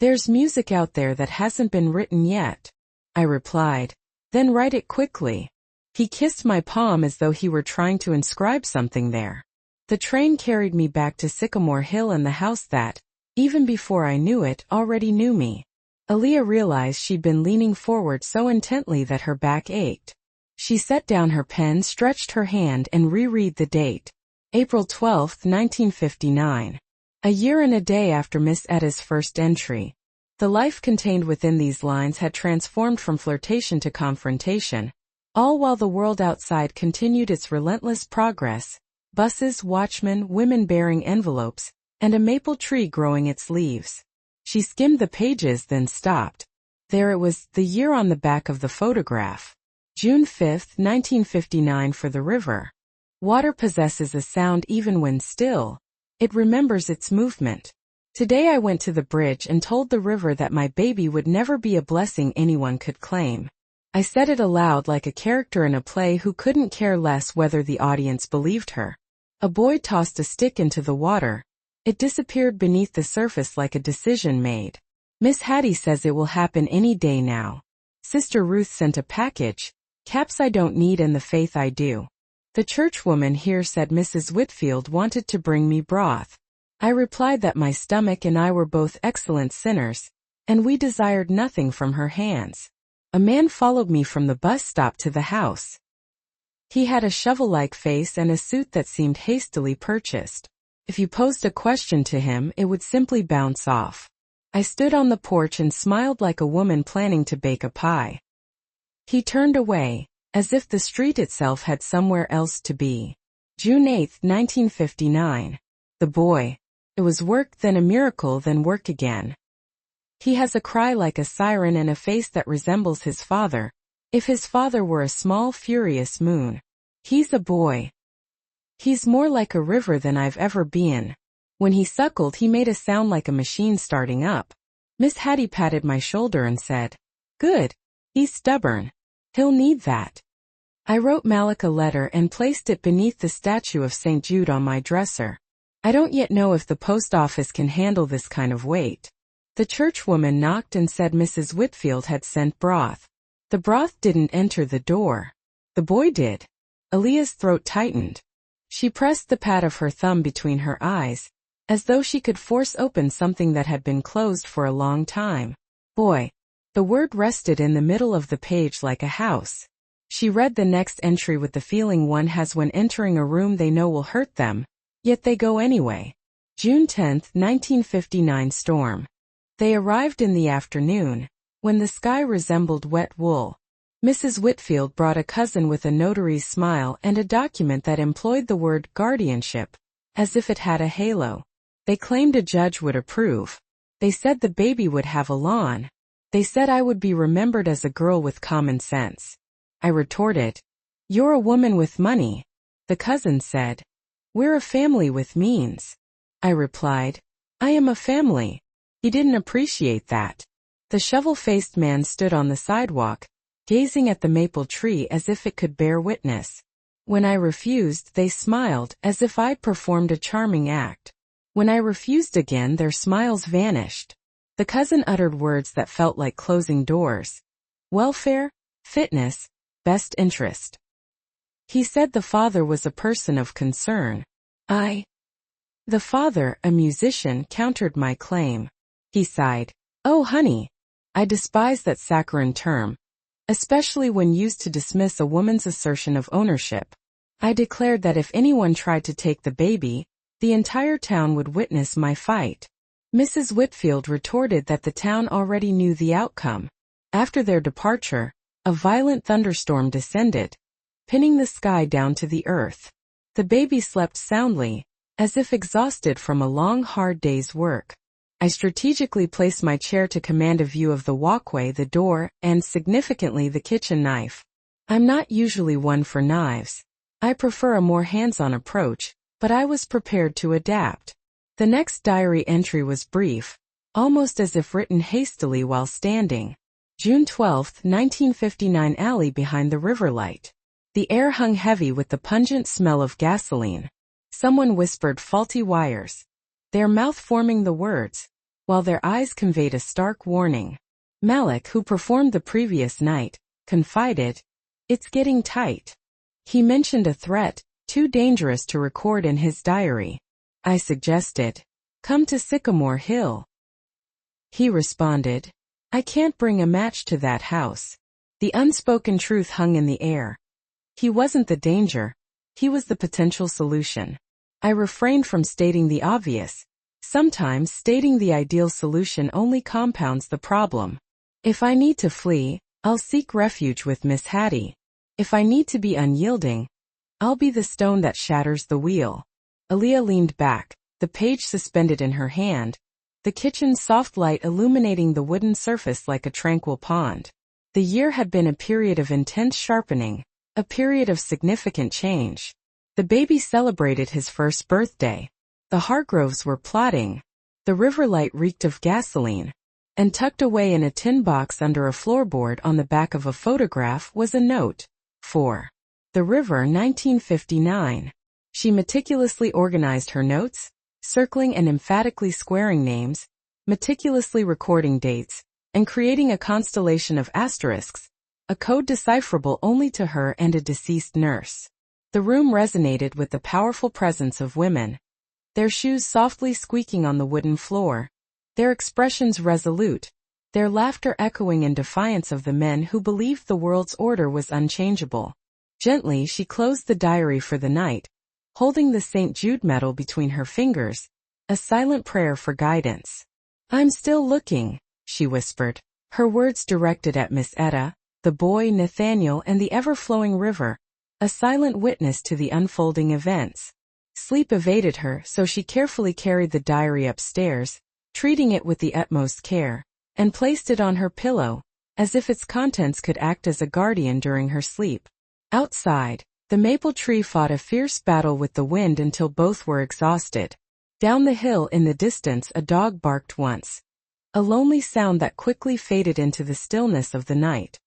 Speaker 1: there's music out there that hasn't been written yet. I replied, then write it quickly. He kissed my palm as though he were trying to inscribe something there. The train carried me back to Sycamore Hill and the house that, even before I knew it, already knew me. Aaliyah realized she'd been leaning forward so intently that her back ached. She set down her pen, stretched her hand, and reread the date. April 12, 1959. A year and a day after Miss Etta's first entry. The life contained within these lines had transformed from flirtation to confrontation, all while the world outside continued its relentless progress. Buses, watchmen, women bearing envelopes, and a maple tree growing its leaves. She skimmed the pages, then stopped. There it was, the year on the back of the photograph. June 5, 1959 for the river. Water possesses a sound even when still. It remembers its movement. Today I went to the bridge and told the river that my baby would never be a blessing anyone could claim. I said it aloud like a character in a play who couldn't care less whether the audience believed her. A boy tossed a stick into the water. It disappeared beneath the surface like a decision made. Miss Hattie says it will happen any day now. Sister Ruth sent a package, caps I don't need and the faith I do. The churchwoman here said Mrs. Whitfield wanted to bring me broth. I replied that my stomach and I were both excellent sinners, and we desired nothing from her hands. A man followed me from the bus stop to the house. He had a shovel-like face and a suit that seemed hastily purchased. If you posed a question to him, it would simply bounce off. I stood on the porch and smiled like a woman planning to bake a pie. He turned away, as if the street itself had somewhere else to be. June 8, 1959. The boy. It was work, then a miracle, then work again. He has a cry like a siren and a face that resembles his father. If his father were a small, furious moon. He's a boy. He's more like a river than I've ever been. When he suckled, he made a sound like a machine starting up. Miss Hattie patted my shoulder and said, good. He's stubborn. He'll need that. I wrote Malik a letter and placed it beneath the statue of St. Jude on my dresser. I don't yet know if the post office can handle this kind of weight. The churchwoman knocked and said Mrs. Whitfield had sent broth. The broth didn't enter the door. The boy did. Aaliyah's throat tightened. She pressed the pad of her thumb between her eyes, as though she could force open something that had been closed for a long time. Boy. The word rested in the middle of the page like a house. She read the next entry with the feeling one has when entering a room they know will hurt them, yet they go anyway. June 10, 1959 storm. They arrived in the afternoon, when the sky resembled wet wool. Mrs. Whitfield brought a cousin with a notary's smile and a document that employed the word guardianship, as if it had a halo. They claimed a judge would approve. They said the baby would have a lawn. They said I would be remembered as a girl with common sense. I retorted, you're a woman with money. The cousin said, we're a family with means. I replied, I am a family. He didn't appreciate that. The shovel-faced man stood on the sidewalk, gazing at the maple tree as if it could bear witness. When I refused, they smiled, as if I'd performed a charming act. When I refused again, their smiles vanished. The cousin uttered words that felt like closing doors. Welfare, fitness, best interest. He said the father was a person of concern. The father, a musician, countered my claim. He sighed. Oh honey. I despise that saccharine term, especially when used to dismiss a woman's assertion of ownership. I declared that if anyone tried to take the baby, the entire town would witness my fight. Mrs. Whitfield retorted that the town already knew the outcome. After their departure, a violent thunderstorm descended, pinning the sky down to the earth. The baby slept soundly, as if exhausted from a long, hard day's work. I strategically placed my chair to command a view of the walkway, the door, and, significantly, the kitchen knife. I'm not usually one for knives. I prefer a more hands-on approach, but I was prepared to adapt. The next diary entry was brief, almost as if written hastily while standing. June 12, 1959, alley behind the river light. The air hung heavy with the pungent smell of gasoline. Someone whispered faulty wires, their mouth forming the words, while their eyes conveyed a stark warning. Malik, who performed the previous night, confided, "It's getting tight." He mentioned a threat, too dangerous to record in his diary. I suggested, "Come to Sycamore Hill." He responded, "I can't bring a match to that house." The unspoken truth hung in the air. He wasn't the danger. He was the potential solution. I refrained from stating the obvious. Sometimes stating the ideal solution only compounds the problem. If I need to flee, I'll seek refuge with Miss Hattie. If I need to be unyielding, I'll be the stone that shatters the wheel. Aaliyah leaned back, the page suspended in her hand, the kitchen's soft light illuminating the wooden surface like a tranquil pond. The year had been a period of intense sharpening, a period of significant change. The baby celebrated his first birthday. The Hargroves were plotting. The river light reeked of gasoline. And tucked away in a tin box under a floorboard on the back of a photograph was a note. For the river, 1959. She meticulously organized her notes, circling and emphatically squaring names, meticulously recording dates, and creating a constellation of asterisks, a code decipherable only to her and a deceased nurse. The room resonated with the powerful presence of women, their shoes softly squeaking on the wooden floor, their expressions resolute, their laughter echoing in defiance of the men who believed the world's order was unchangeable. Gently she closed the diary for the night, holding the St. Jude medal between her fingers, a silent prayer for guidance. "I'm still looking," she whispered, her words directed at Miss Etta, the boy Nathaniel, and the ever-flowing river, a silent witness to the unfolding events. Sleep evaded her, so she carefully carried the diary upstairs, treating it with the utmost care, and placed it on her pillow, as if its contents could act as a guardian during her sleep. Outside, the maple tree fought a fierce battle with the wind until both were exhausted. Down the hill in the distance a dog barked once, a lonely sound that quickly faded into the stillness of the night.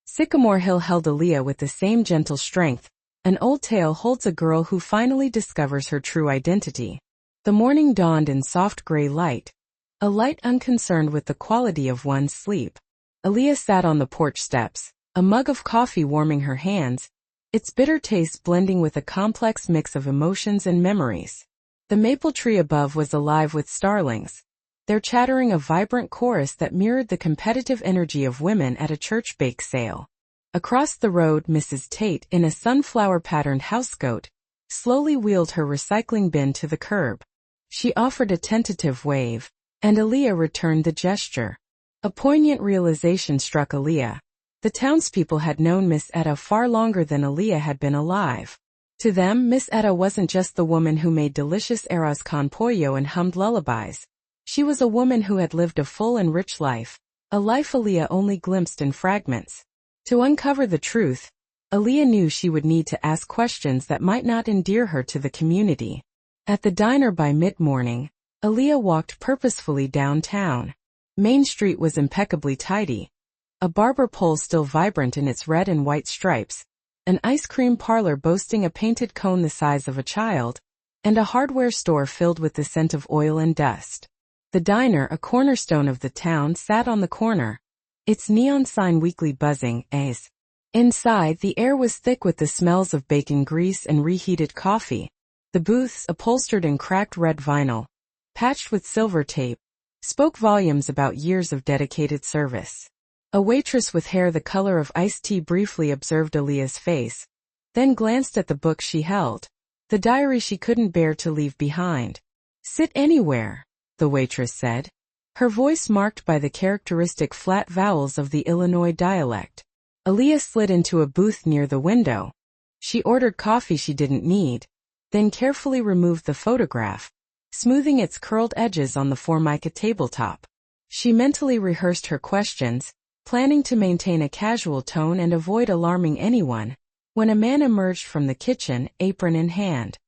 Speaker 1: Sycamore Hill held Aaliyah with the same gentle strength. An old tale holds a girl who finally discovers her true identity. The morning dawned in soft gray light, a light unconcerned with the quality of one's sleep. Aaliyah sat on the porch steps, a mug of coffee warming her hands, its bitter taste blending with a complex mix of emotions and memories. The maple tree above was alive with starlings, their chattering a vibrant chorus that mirrored the competitive energy of women at a church bake sale. Across the road, Mrs. Tate, in a sunflower-patterned housecoat, slowly wheeled her recycling bin to the curb. She offered a tentative wave, and Aaliyah returned the gesture. A poignant realization struck Aaliyah. The townspeople had known Miss Etta far longer than Aaliyah had been alive. To them, Miss Etta wasn't just the woman who made delicious arroz con pollo and hummed lullabies. She was a woman who had lived a full and rich life, a life Aaliyah only glimpsed in fragments. To uncover the truth, Aaliyah knew she would need to ask questions that might not endear her to the community. At the diner by mid-morning, Aaliyah walked purposefully downtown. Main Street was impeccably tidy. A barber pole still vibrant in its red and white stripes, an ice cream parlor boasting a painted cone the size of a child, and a hardware store filled with the scent of oil and dust. The diner, a cornerstone of the town, sat on the corner, its neon sign weakly buzzing, as. Inside, the air was thick with the smells of bacon grease and reheated coffee. The booths, upholstered in cracked red vinyl, patched with silver tape, spoke volumes about years of dedicated service. A waitress with hair the color of iced tea briefly observed Aaliyah's face, then glanced at the book she held, the diary she couldn't bear to leave behind. "Sit anywhere," the waitress said, her voice marked by the characteristic flat vowels of the Illinois dialect. Aaliyah slid into a booth near the window. She ordered coffee she didn't need, then carefully removed the photograph, smoothing its curled edges on the Formica tabletop. She mentally rehearsed her questions, planning to maintain a casual tone and avoid alarming anyone, when a man emerged from the kitchen, apron in hand.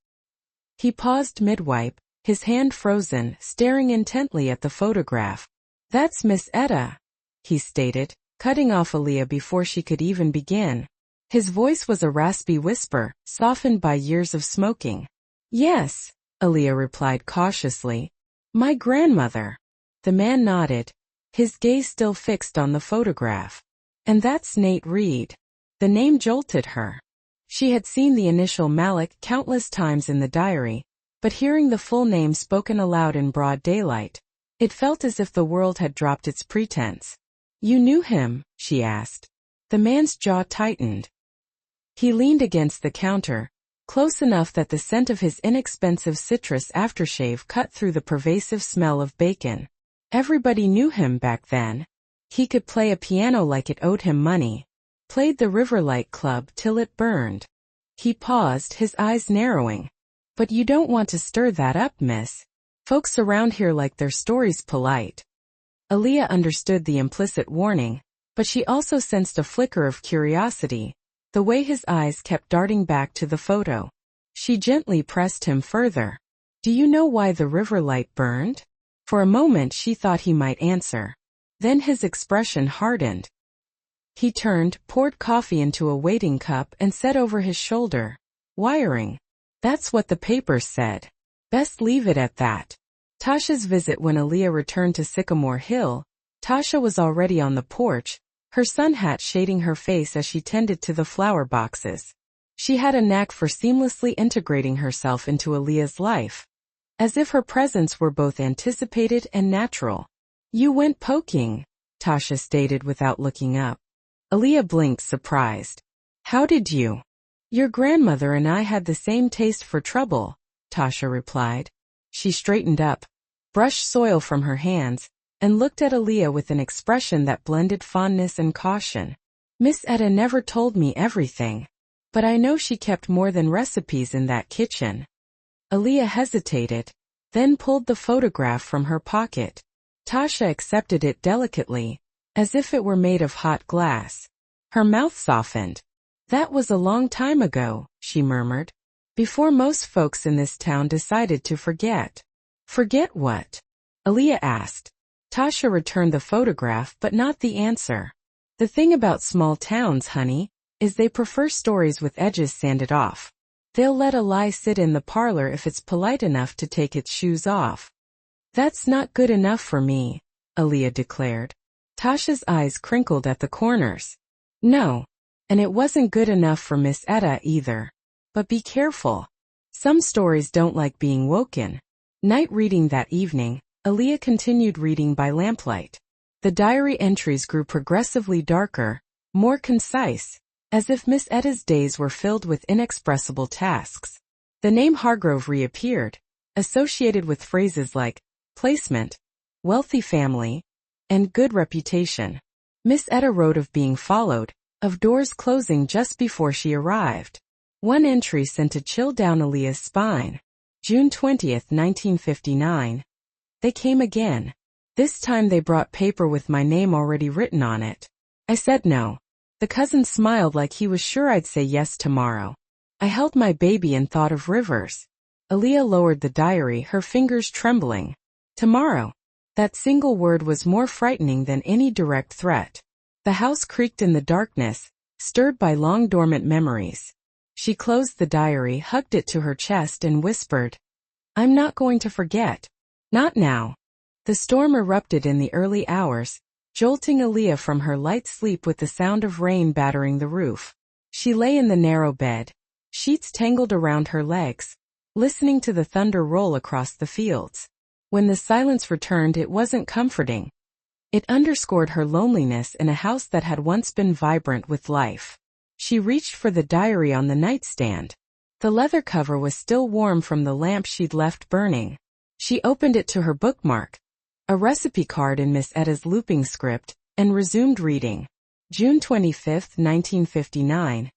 Speaker 1: He paused mid-wipe, his hand frozen, staring intently at the photograph. "That's Miss Etta," he stated, cutting off Aaliyah before she could even begin. His voice was a raspy whisper, softened by years of smoking. "Yes," Aaliyah replied cautiously. "My grandmother." The man nodded, his gaze still fixed on the photograph. "And that's Nate Reed." The name jolted her. She had seen the initial Malik countless times in the diary, but hearing the full name spoken aloud in broad daylight, it felt as if the world had dropped its pretense. "You knew him?" she asked. The man's jaw tightened. He leaned against the counter, close enough that the scent of his inexpensive citrus aftershave cut through the pervasive smell of bacon. Everybody knew him back then. He could play a piano like it owed him money. Played the Riverlight Club till it burned. He paused, his eyes narrowing. "But you don't want to stir that up, miss. Folks around here like their stories polite." Aaliyah understood the implicit warning, but she also sensed a flicker of curiosity, the way his eyes kept darting back to the photo. She gently pressed him further. "Do you know why the Riverlight burned?" For a moment she thought he might answer. Then his expression hardened. He turned, poured coffee into a waiting cup and said over his shoulder, "Wiring. That's what the papers said. Best leave it at that." Tasha's visit. When Aaliyah returned to Sycamore Hill, Tasha was already on the porch, her sun hat shading her face as she tended to the flower boxes. She had a knack for seamlessly integrating herself into Aaliyah's life, as if her presence were both anticipated and natural. "You went poking," Tasha stated without looking up. Aaliyah blinked, surprised. "How did you?" "Your grandmother and I had the same taste for trouble," Tasha replied. She straightened up, brushed soil from her hands, and looked at Aaliyah with an expression that blended fondness and caution. "Miss Etta never told me everything, but I know she kept more than recipes in that kitchen." Aaliyah hesitated, then pulled the photograph from her pocket. Tasha accepted it delicately, as if it were made of hot glass. Her mouth softened. "That was a long time ago," she murmured. "Before most folks in this town decided to forget." "Forget what?" Aaliyah asked. Tasha returned the photograph but not the answer. "The thing about small towns, honey, is they prefer stories with edges sanded off. They'll let a lie sit in the parlor if it's polite enough to take its shoes off." "That's not good enough for me," Aaliyah declared. Tasha's eyes crinkled at the corners. "No. And it wasn't good enough for Miss Etta either. But be careful. Some stories don't like being woken." Night reading. That evening, Aaliyah continued reading by lamplight. The diary entries grew progressively darker, more concise, as if Miss Etta's days were filled with inexpressible tasks. The name Hargrove reappeared, associated with phrases like placement, wealthy family, and good reputation. Miss Etta wrote of being followed, of doors closing just before she arrived. One entry sent a chill down Aaliyah's spine. June 20th, 1959. "They came again. This time they brought paper with my name already written on it. I said no. The cousin smiled like he was sure I'd say yes tomorrow. I held my baby and thought of Rivers." Aaliyah lowered the diary, her fingers trembling. Tomorrow. That single word was more frightening than any direct threat. The house creaked in the darkness, stirred by long dormant memories. She closed the diary, hugged it to her chest and whispered, "I'm not going to forget. Not now." The storm erupted in the early hours, jolting Aaliyah from her light sleep with the sound of rain battering the roof. She lay in the narrow bed, sheets tangled around her legs, listening to the thunder roll across the fields. When the silence returned, it wasn't comforting. It underscored her loneliness in a house that had once been vibrant with life. She reached for the diary on the nightstand. The leather cover was still warm from the lamp she'd left burning. She opened it to her bookmark, a recipe card in Miss Etta's looping script, and resumed reading. June 25th, 1959.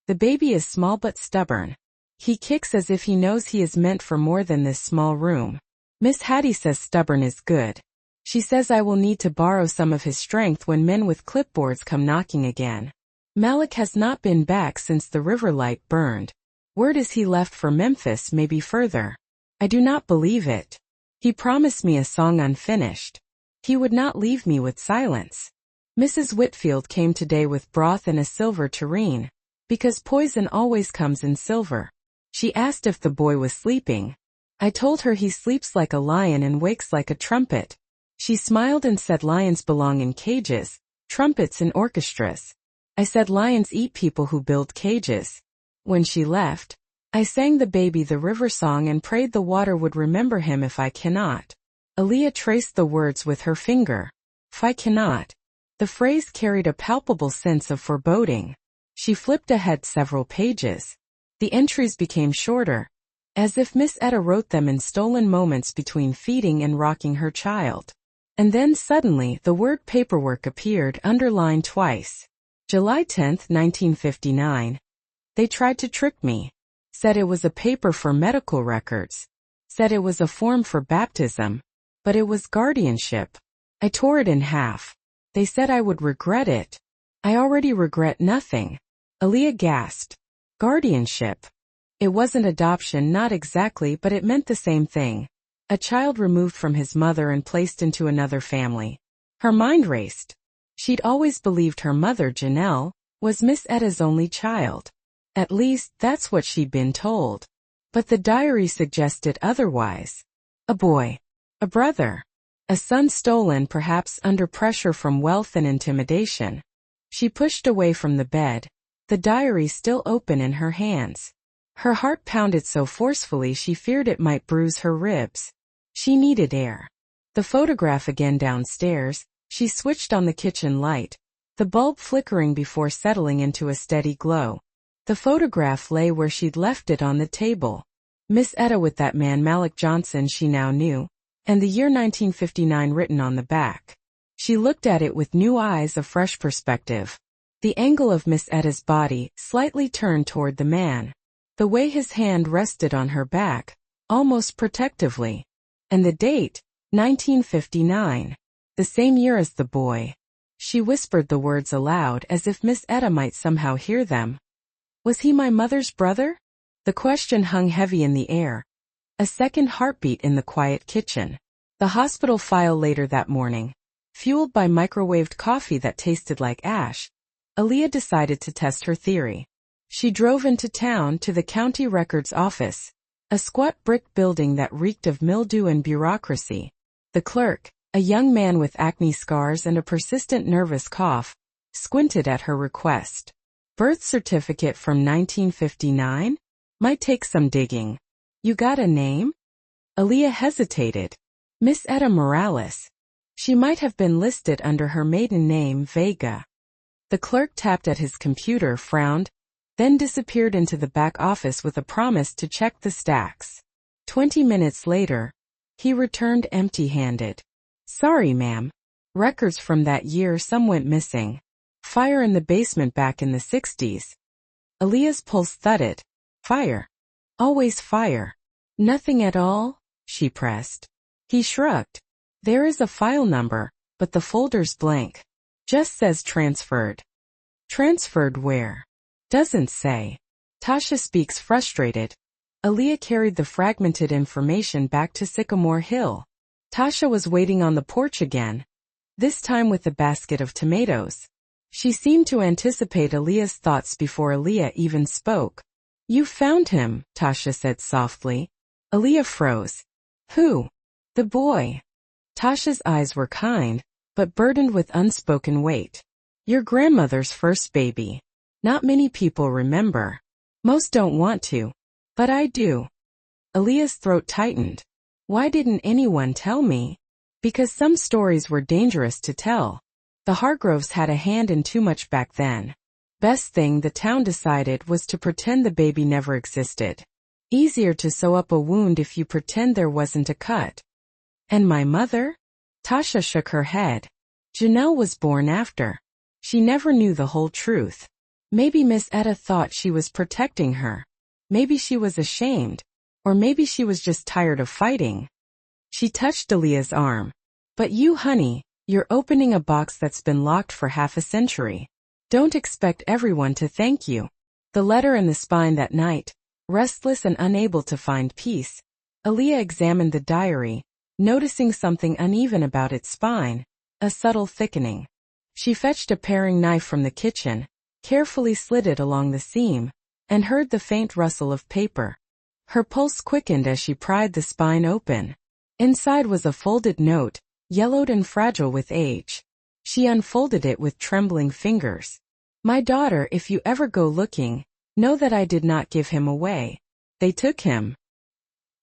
Speaker 1: "The baby is small but stubborn. He kicks as if he knows he is meant for more than this small room. Miss Hattie says stubborn is good. She says I will need to borrow some of his strength when men with clipboards come knocking again. Malik has not been back since the river light burned. Word is he left for Memphis, maybe further. I do not believe it. He promised me a song unfinished. He would not leave me with silence. Mrs. Whitfield came today with broth and a silver tureen, because poison always comes in silver. She asked if the boy was sleeping. I told her he sleeps like a lion and wakes like a trumpet. She smiled and said lions belong in cages, trumpets in orchestras. I said lions eat people who build cages. When she left, I sang the baby the river song and prayed the water would remember him if I cannot. Aaliyah traced the words with her finger. If I cannot. The phrase carried a palpable sense of foreboding. She flipped ahead several pages. The entries became shorter, as if Miss Etta wrote them in stolen moments between feeding and rocking her child. And then suddenly the word paperwork appeared underlined twice. July 10, 1959. They tried to trick me. Said it was a paper for medical records. Said it was a form for baptism. But it was guardianship. I tore it in half. They said I would regret it. I already regret nothing. Aaliyah gasped. Guardianship. It wasn't adoption, not exactly, but it meant the same thing. A child removed from his mother and placed into another family. Her mind raced. She'd always believed her mother, Janelle, was Miss Etta's only child. At least, that's what she'd been told. But the diary suggested otherwise. A boy. A brother. A son stolen, perhaps under pressure from wealth and intimidation. She pushed away from the bed, the diary still open in her hands. Her heart pounded so forcefully she feared it might bruise her ribs. She needed air. The photograph again downstairs, she switched on the kitchen light, the bulb flickering before settling into a steady glow. The photograph lay where she'd left it on the table. Miss Etta with that man Malik Johnson she now knew, and the year 1959 written on the back. She looked at it with new eyes, a fresh perspective. The angle of Miss Etta's body, slightly turned toward the man. The way his hand rested on her back, almost protectively. And the date, 1959. The same year as the boy. She whispered the words aloud as if Miss Etta might somehow hear them. Was he my mother's brother? The question hung heavy in the air. A second heartbeat in the quiet kitchen. The hospital file later that morning. Fueled by microwaved coffee that tasted like ash, Aaliyah decided to test her theory. She drove into town to the county records office, a squat brick building that reeked of mildew and bureaucracy. The clerk, a young man with acne scars and a persistent nervous cough, squinted at her request. Birth certificate from 1959? Might take some digging. You got a name? Aaliyah hesitated. Miss Etta Morales. She might have been listed under her maiden name, Vega. The clerk tapped at his computer, frowned, then disappeared into the back office with a promise to check the stacks. 20 minutes later, he returned empty-handed. Sorry, ma'am. Records from that year, some went missing. Fire in the basement back in the 60s. Aaliyah's pulse thudded. Fire. Always fire. Nothing at all? She pressed. He shrugged. There is a file number, but the folder's blank. Just says transferred. Transferred where? Doesn't say. Tasha speaks frustrated. Aaliyah carried the fragmented information back to Sycamore Hill. Tasha was waiting on the porch again, this time with a basket of tomatoes. She seemed to anticipate Aaliyah's thoughts before Aaliyah even spoke. You found him, Tasha said softly. Aaliyah froze. Who? The boy. Tasha's eyes were kind, but burdened with unspoken weight. Your grandmother's first baby. Not many people remember. Most don't want to. But I do. Aaliyah's throat tightened. Why didn't anyone tell me? Because some stories were dangerous to tell. The Hargroves had a hand in too much back then. Best thing the town decided was to pretend the baby never existed. Easier to sew up a wound if you pretend there wasn't a cut. And my mother? Tasha shook her head. Janelle was born after. She never knew the whole truth. Maybe Miss Etta thought she was protecting her. Maybe she was ashamed. Or maybe she was just tired of fighting. She touched Aaliyah's arm. But you, honey, you're opening a box that's been locked for half a century. Don't expect everyone to thank you. The letter in the spine that night. Restless and unable to find peace, Aaliyah examined the diary, noticing something uneven about its spine, a subtle thickening. She fetched a paring knife from the kitchen, carefully slid it along the seam, and heard the faint rustle of paper. Her pulse quickened as she pried the spine open. Inside was a folded note, yellowed and fragile with age. She unfolded it with trembling fingers. My daughter, if you ever go looking, know that I did not give him away. They took him.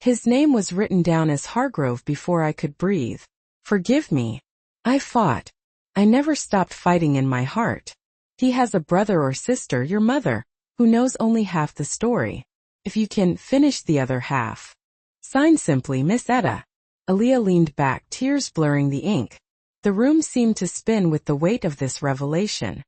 Speaker 1: His name was written down as Hargrove before I could breathe. Forgive me. I fought. I never stopped fighting in my heart. He has a brother or sister, your mother, who knows only half the story. If you can finish the other half. Signed simply, Miss Etta. Aaliyah leaned back, tears blurring the ink. The room seemed to spin with the weight of this revelation.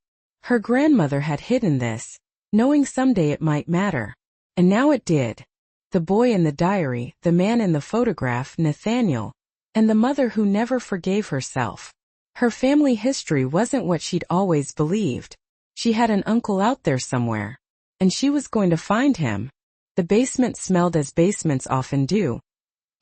Speaker 1: Her grandmother had hidden this, knowing someday it might matter. And now it did. The boy in the diary, the man in the photograph, Nathaniel, and the mother who never forgave herself. Her family history wasn't what she'd always believed. She had an uncle out there somewhere. And she was going to find him. The basement smelled as basements often do.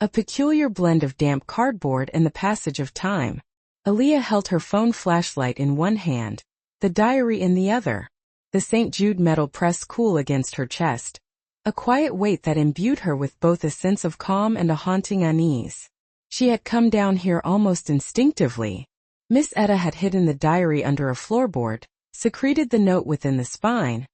Speaker 1: A peculiar blend of damp cardboard and the passage of time. Aaliyah held her phone flashlight in one hand, the diary in the other. The St. Jude metal pressed cool against her chest. A quiet weight that imbued her with both a sense of calm and a haunting unease. She had come down here almost instinctively. Miss Etta had hidden the diary under a floorboard, secreted the note within the spine.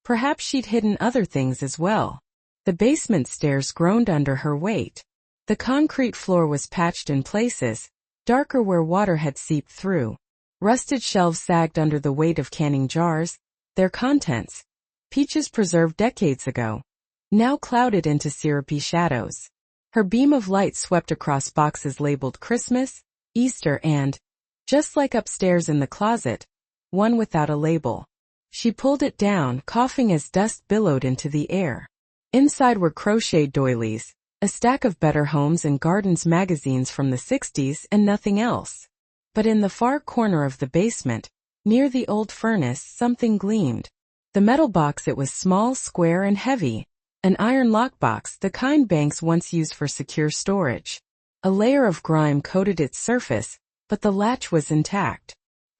Speaker 1: Perhaps she'd hidden other things as well. The basement stairs groaned under her weight. The concrete floor was patched in places, darker where water had seeped through. Rusted shelves sagged under the weight of canning jars, their contents, peaches preserved decades ago, now clouded into syrupy shadows. Her beam of light swept across boxes labeled Christmas, Easter and, just like upstairs in the closet, one without a label. She pulled it down, coughing as dust billowed into the air. Inside were crocheted doilies, a stack of Better Homes and Gardens magazines from the 60s and nothing else. But in the far corner of the basement, near the old furnace, something gleamed. The metal box, it was small, square and heavy. An iron lockbox, the kind banks once used for secure storage. A layer of grime coated its surface, but the latch was intact.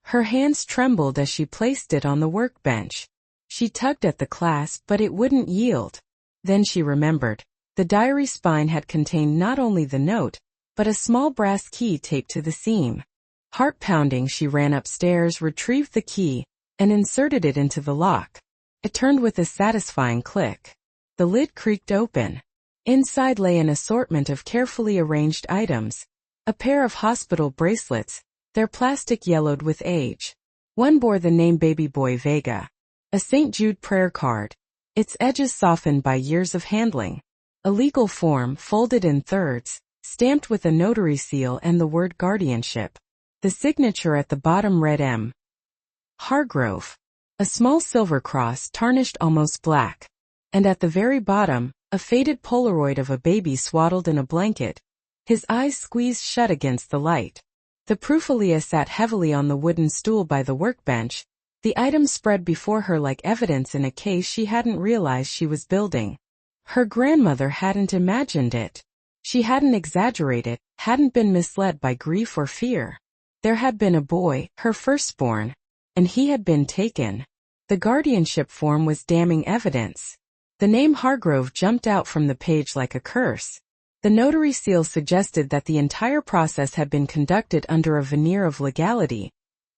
Speaker 1: Her hands trembled as she placed it on the workbench. She tugged at the clasp, but it wouldn't yield. Then she remembered. The diary spine had contained not only the note, but a small brass key taped to the seam. Heart pounding, she ran upstairs, retrieved the key, and inserted it into the lock. It turned with a satisfying click. The lid creaked open. Inside lay an assortment of carefully arranged items. A pair of hospital bracelets, their plastic yellowed with age. One bore the name Baby Boy Vega. A St. Jude prayer card, its edges softened by years of handling. A legal form, folded in thirds, stamped with a notary seal and the word guardianship. The signature at the bottom read M. Hargrove. A small silver cross tarnished almost black. And at the very bottom, a faded Polaroid of a baby swaddled in a blanket, his eyes squeezed shut against the light. The proof. Aaliyah sat heavily on the wooden stool by the workbench, the item spread before her like evidence in a case she hadn't realized she was building. Her grandmother hadn't imagined it. She hadn't exaggerated, hadn't been misled by grief or fear. There had been a boy, her firstborn, and he had been taken. The guardianship form was damning evidence. The name Hargrove jumped out from the page like a curse. The notary seal suggested that the entire process had been conducted under a veneer of legality,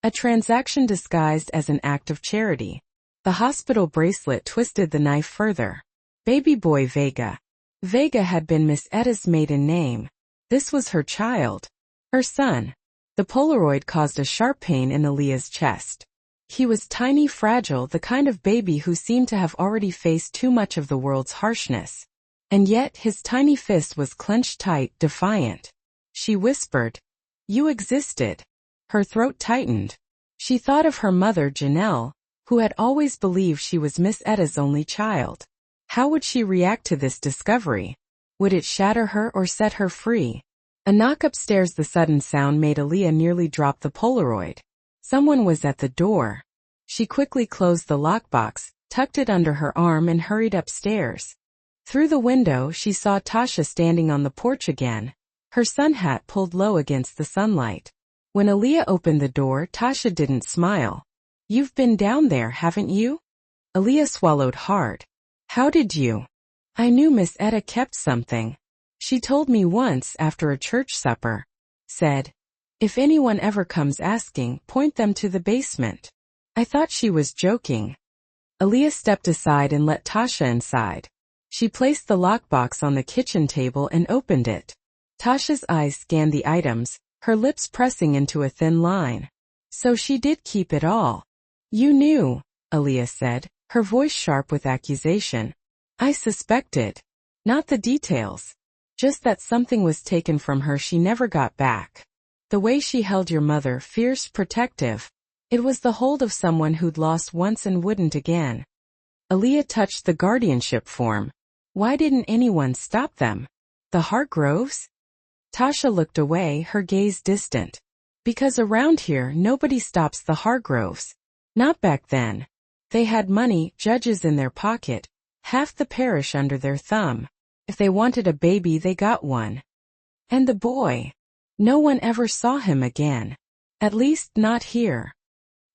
Speaker 1: a transaction disguised as an act of charity. The hospital bracelet twisted the knife further. Baby Boy Vega. Vega had been Miss Etta's maiden name. This was her child. Her son. The Polaroid caused a sharp pain in Aaliyah's chest. He was tiny, fragile, the kind of baby who seemed to have already faced too much of the world's harshness. And yet his tiny fist was clenched tight, defiant. She whispered, "You existed." Her throat tightened. She thought of her mother, Janelle, who had always believed she was Miss Etta's only child. How would she react to this discovery? Would it shatter her or set her free? A knock upstairs. The sudden sound made Aaliyah nearly drop the Polaroid. Someone was at the door. She quickly closed the lockbox, tucked it under her arm and hurried upstairs. Through the window she saw Tasha standing on the porch again, her sun hat pulled low against the sunlight. When Aaliyah opened the door, Tasha didn't smile. "You've been down there, haven't you?" Aaliyah swallowed hard. "How did you?" "I knew Miss Etta kept something. She told me once after a church supper. Said, if anyone ever comes asking, point them to the basement. I thought she was joking." Aaliyah stepped aside and let Tasha inside. She placed the lockbox on the kitchen table and opened it. Tasha's eyes scanned the items, her lips pressing into a thin line. "So she did keep it all." "You knew," Aaliyah said, her voice sharp with accusation. "I suspected. Not the details. Just that something was taken from her she never got back. The way she held your mother, fierce, protective. It was the hold of someone who'd lost once and wouldn't again." Aaliyah touched the guardianship form. "Why didn't anyone stop them? The Hargroves?" Tasha looked away, her gaze distant. "Because around here nobody stops the Hargroves. Not back then. They had money, judges in their pocket, half the parish under their thumb. If they wanted a baby they got one. And the boy? No one ever saw him again. At least not here."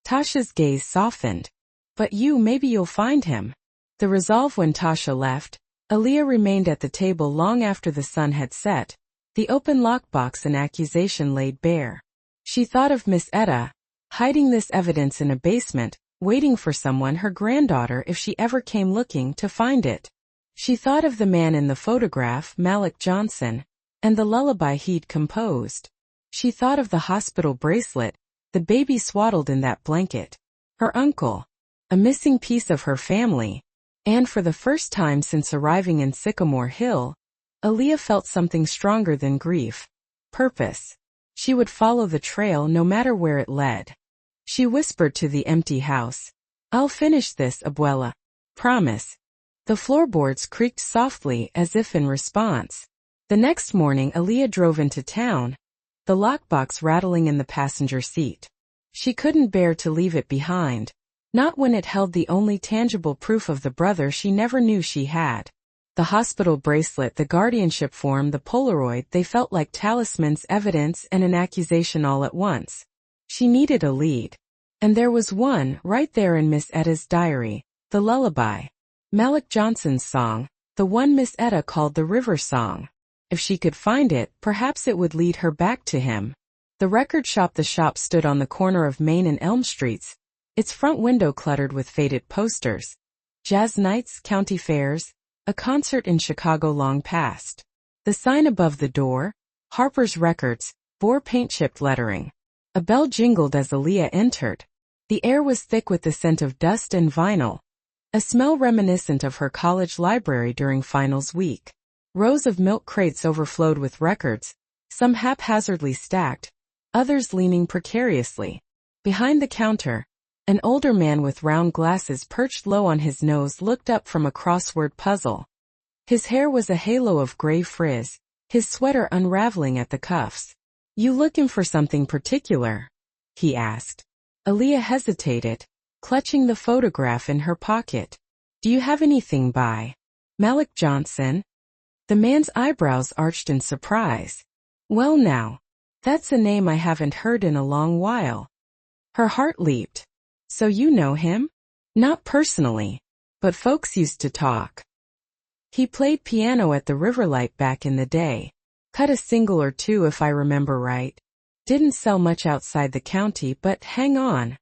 Speaker 1: Tasha's gaze softened. "But maybe you'll find him." The resolve. When Tasha left, Aaliyah remained at the table long after the sun had set, the open lockbox and accusation laid bare. She thought of Miss Etta, hiding this evidence in a basement, waiting for someone, her granddaughter, if she ever came looking, to find it. She thought of the man in the photograph, Malik Johnson, and the lullaby he'd composed. She thought of the hospital bracelet, the baby swaddled in that blanket. Her uncle, a missing piece of her family. And for the first time since arriving in Sycamore Hill, Aaliyah felt something stronger than grief. Purpose. She would follow the trail no matter where it led. She whispered to the empty house, "I'll finish this, Abuela. Promise." The floorboards creaked softly as if in response. The next morning Aaliyah drove into town, the lockbox rattling in the passenger seat. She couldn't bear to leave it behind, not when it held the only tangible proof of the brother she never knew she had. The hospital bracelet, the guardianship form, the Polaroid, they felt like talismans, evidence, and an accusation all at once. She needed a lead. And there was one, right there in Miss Etta's diary, the lullaby. Malik Johnson's song, the one Miss Etta called the River Song. If she could find it, perhaps it would lead her back to him. The record shop. The shop stood on the corner of Main and Elm Streets, its front window cluttered with faded posters. Jazz nights, county fairs, a concert in Chicago long past. The sign above the door, Harper's Records, bore paint-chipped lettering. A bell jingled as Aaliyah entered. The air was thick with the scent of dust and vinyl, a smell reminiscent of her college library during finals week. Rows of milk crates overflowed with records, some haphazardly stacked, others leaning precariously. Behind the counter, an older man with round glasses perched low on his nose looked up from a crossword puzzle. His hair was a halo of gray frizz, his sweater unraveling at the cuffs. "You looking for something particular?" he asked. Aaliyah hesitated, clutching the photograph in her pocket. "Do you have anything by Malik Johnson?" The man's eyebrows arched in surprise. "Well now, that's a name I haven't heard in a long while." Her heart leaped. "So you know him?" "Not personally, but folks used to talk. He played piano at the Riverlight back in the day. Cut a single or two if I remember right. Didn't sell much outside the county, but hang on."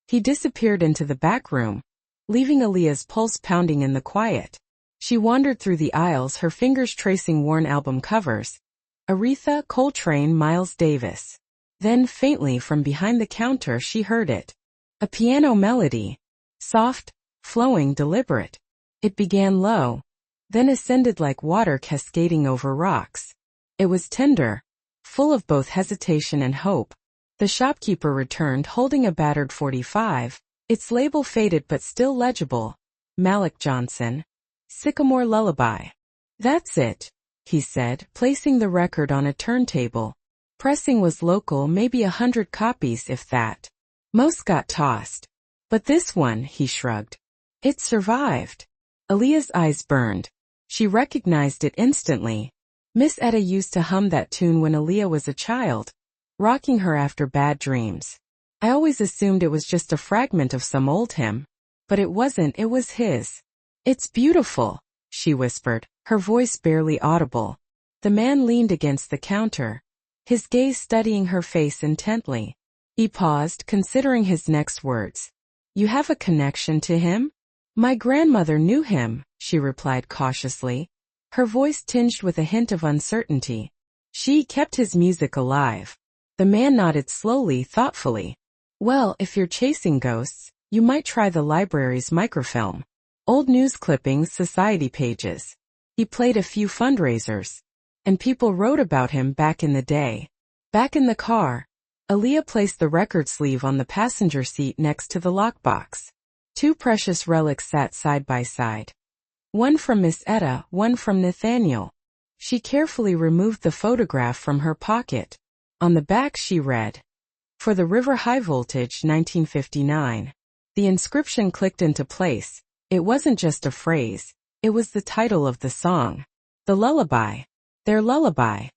Speaker 1: He disappeared into the back room, leaving Aaliyah's pulse pounding in the quiet. She wandered through the aisles, her fingers tracing worn album covers. Aretha, Coltrane, Miles Davis. Then faintly from behind the counter she heard it. A piano melody. Soft, flowing, deliberate. It began low, then ascended like water cascading over rocks. It was tender, full of both hesitation and hope. The shopkeeper returned holding a battered 45, its label faded but still legible. Malik Johnson. Sycamore Lullaby. "That's it," he said, placing the record on a turntable. Pressing was local, maybe 100 copies if that. Most got tossed. But this one, he shrugged. It survived. Aaliyah's eyes burned. She recognized it instantly. Miss Etta used to hum that tune when Aaliyah was a child, rocking her after bad dreams. I always assumed it was just a fragment of some old hymn. But it wasn't, it was his. It's beautiful, she whispered, her voice barely audible. The man leaned against the counter, his gaze studying her face intently. He paused, considering his next words. You have a connection to him? My grandmother knew him, she replied cautiously, her voice tinged with a hint of uncertainty. She kept his music alive. The man nodded slowly, thoughtfully. Well, if you're chasing ghosts, you might try the library's microfilm. Old news clippings, society pages. He played a few fundraisers. And people wrote about him back in the day. Back in the car, Aaliyah placed the record sleeve on the passenger seat next to the lockbox. Two precious relics sat side by side. One from Miss Etta, one from Nathaniel. She carefully removed the photograph from her pocket. On the back she read, "For the River High Voltage, 1959. The inscription clicked into place. It wasn't just a phrase. It was the title of the song. The lullaby. Their lullaby.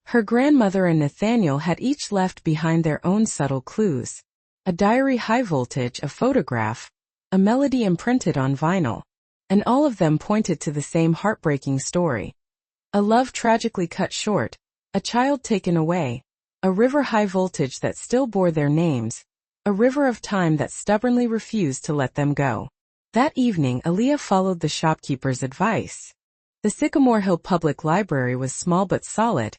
Speaker 1: Her grandmother and Nathaniel had each left behind their own subtle clues. A diary high voltage, a photograph, a melody imprinted on vinyl. And all of them pointed to the same heartbreaking story. A love tragically cut short, a child taken away, a river high voltage that still bore their names, a river of time that stubbornly refused to let them go. That evening, Aaliyah followed the shopkeeper's advice. The Sycamore Hill Public Library was small but solid,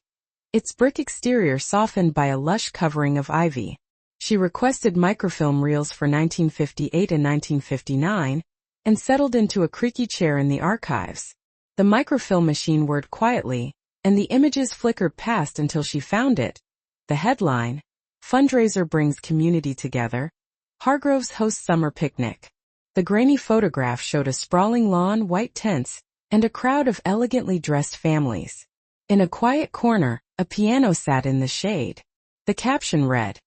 Speaker 1: its brick exterior softened by a lush covering of ivy. She requested microfilm reels for 1958 and 1959, and settled into a creaky chair in the archives. The microfilm machine whirred quietly, and the images flickered past until she found it. The headline, "Fundraiser Brings Community Together. Hargroves Hosts Summer Picnic." The grainy photograph showed a sprawling lawn, white tents, and a crowd of elegantly dressed families. In a quiet corner, a piano sat in the shade. The caption read,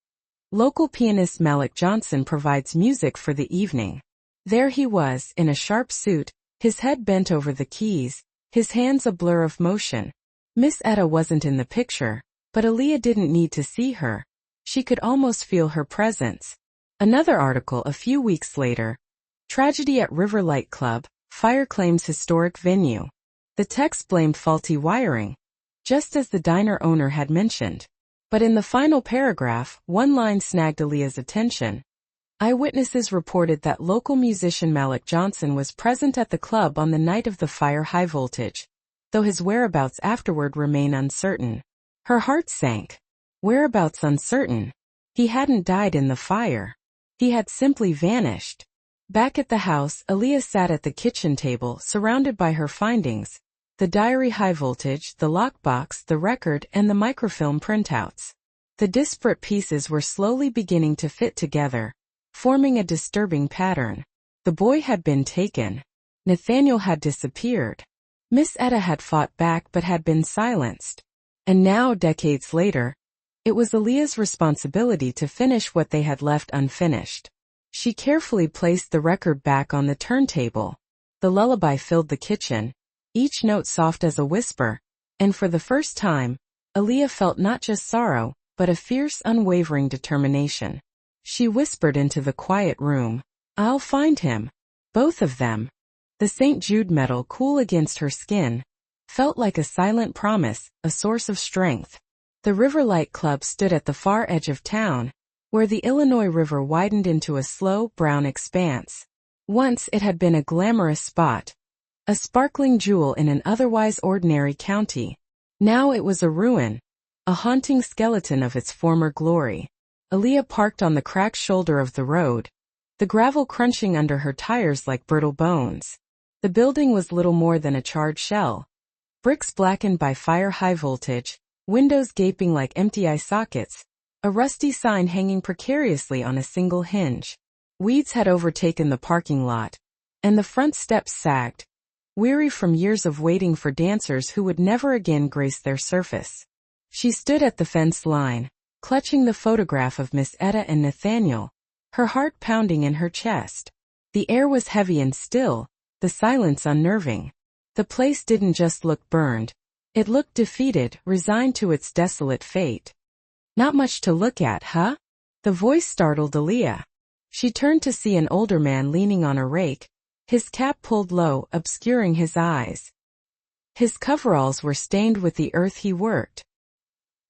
Speaker 1: "Local pianist Malik Johnson provides music for the evening." There he was, in a sharp suit, his head bent over the keys, his hands a blur of motion. Miss Etta wasn't in the picture, but Aaliyah didn't need to see her. She could almost feel her presence. Another article a few weeks later. Tragedy at Riverlight Club, fire claims historic venue. The text blamed faulty wiring, just as the diner owner had mentioned. But in the final paragraph, one line snagged Aaliyah's attention. Eyewitnesses reported that local musician Malik Johnson was present at the club on the night of the fire high voltage, though his whereabouts afterward remain uncertain. Her heart sank. Whereabouts uncertain? He hadn't died in the fire. He had simply vanished. Back at the house, Aaliyah sat at the kitchen table, surrounded by her findings. The diary high voltage, the lockbox, the record, and the microfilm printouts. The disparate pieces were slowly beginning to fit together, forming a disturbing pattern. The boy had been taken. Nathaniel had disappeared. Miss Etta had fought back but had been silenced. And now, decades later, it was Aaliyah's responsibility to finish what they had left unfinished. She carefully placed the record back on the turntable. The lullaby filled the kitchen, each note soft as a whisper, and for the first time, Aaliyah felt not just sorrow, but a fierce, unwavering determination. She whispered into the quiet room, "I'll find him." Both of them. The St. Jude medal, cool against her skin, felt like a silent promise, a source of strength. The Riverlight Club stood at the far edge of town, where the Illinois River widened into a slow, brown expanse. Once it had been a glamorous spot, a sparkling jewel in an otherwise ordinary county. Now it was a ruin, a haunting skeleton of its former glory. Aaliyah parked on the cracked shoulder of the road, the gravel crunching under her tires like brittle bones. The building was little more than a charred shell. Bricks blackened by fire high voltage, windows gaping like empty eye sockets, a rusty sign hanging precariously on a single hinge. Weeds had overtaken the parking lot, and the front steps sagged, weary from years of waiting for dancers who would never again grace their surface. She stood at the fence line, clutching the photograph of Miss Etta and Nathaniel, her heart pounding in her chest. The air was heavy and still, the silence unnerving. The place didn't just look burned. It looked defeated, resigned to its desolate fate. Not much to look at, huh? The voice startled Aaliyah. She turned to see an older man leaning on a rake, his cap pulled low, obscuring his eyes. His coveralls were stained with the earth he worked.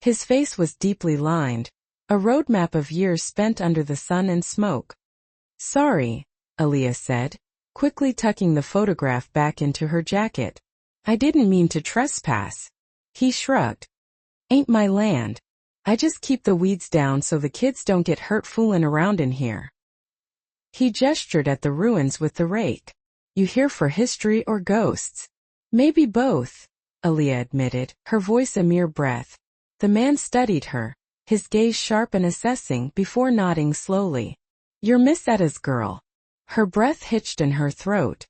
Speaker 1: His face was deeply lined, a roadmap of years spent under the sun and smoke. "Sorry," Aaliyah said, quickly tucking the photograph back into her jacket. "I didn't mean to trespass." He shrugged. "Ain't my land. I just keep the weeds down so the kids don't get hurt fooling around in here." He gestured at the ruins with the rake. "You here for history or ghosts?" "Maybe both," Aaliyah admitted, her voice a mere breath. The man studied her, his gaze sharp and assessing before nodding slowly. "You're Miss Etta's girl." Her breath hitched in her throat.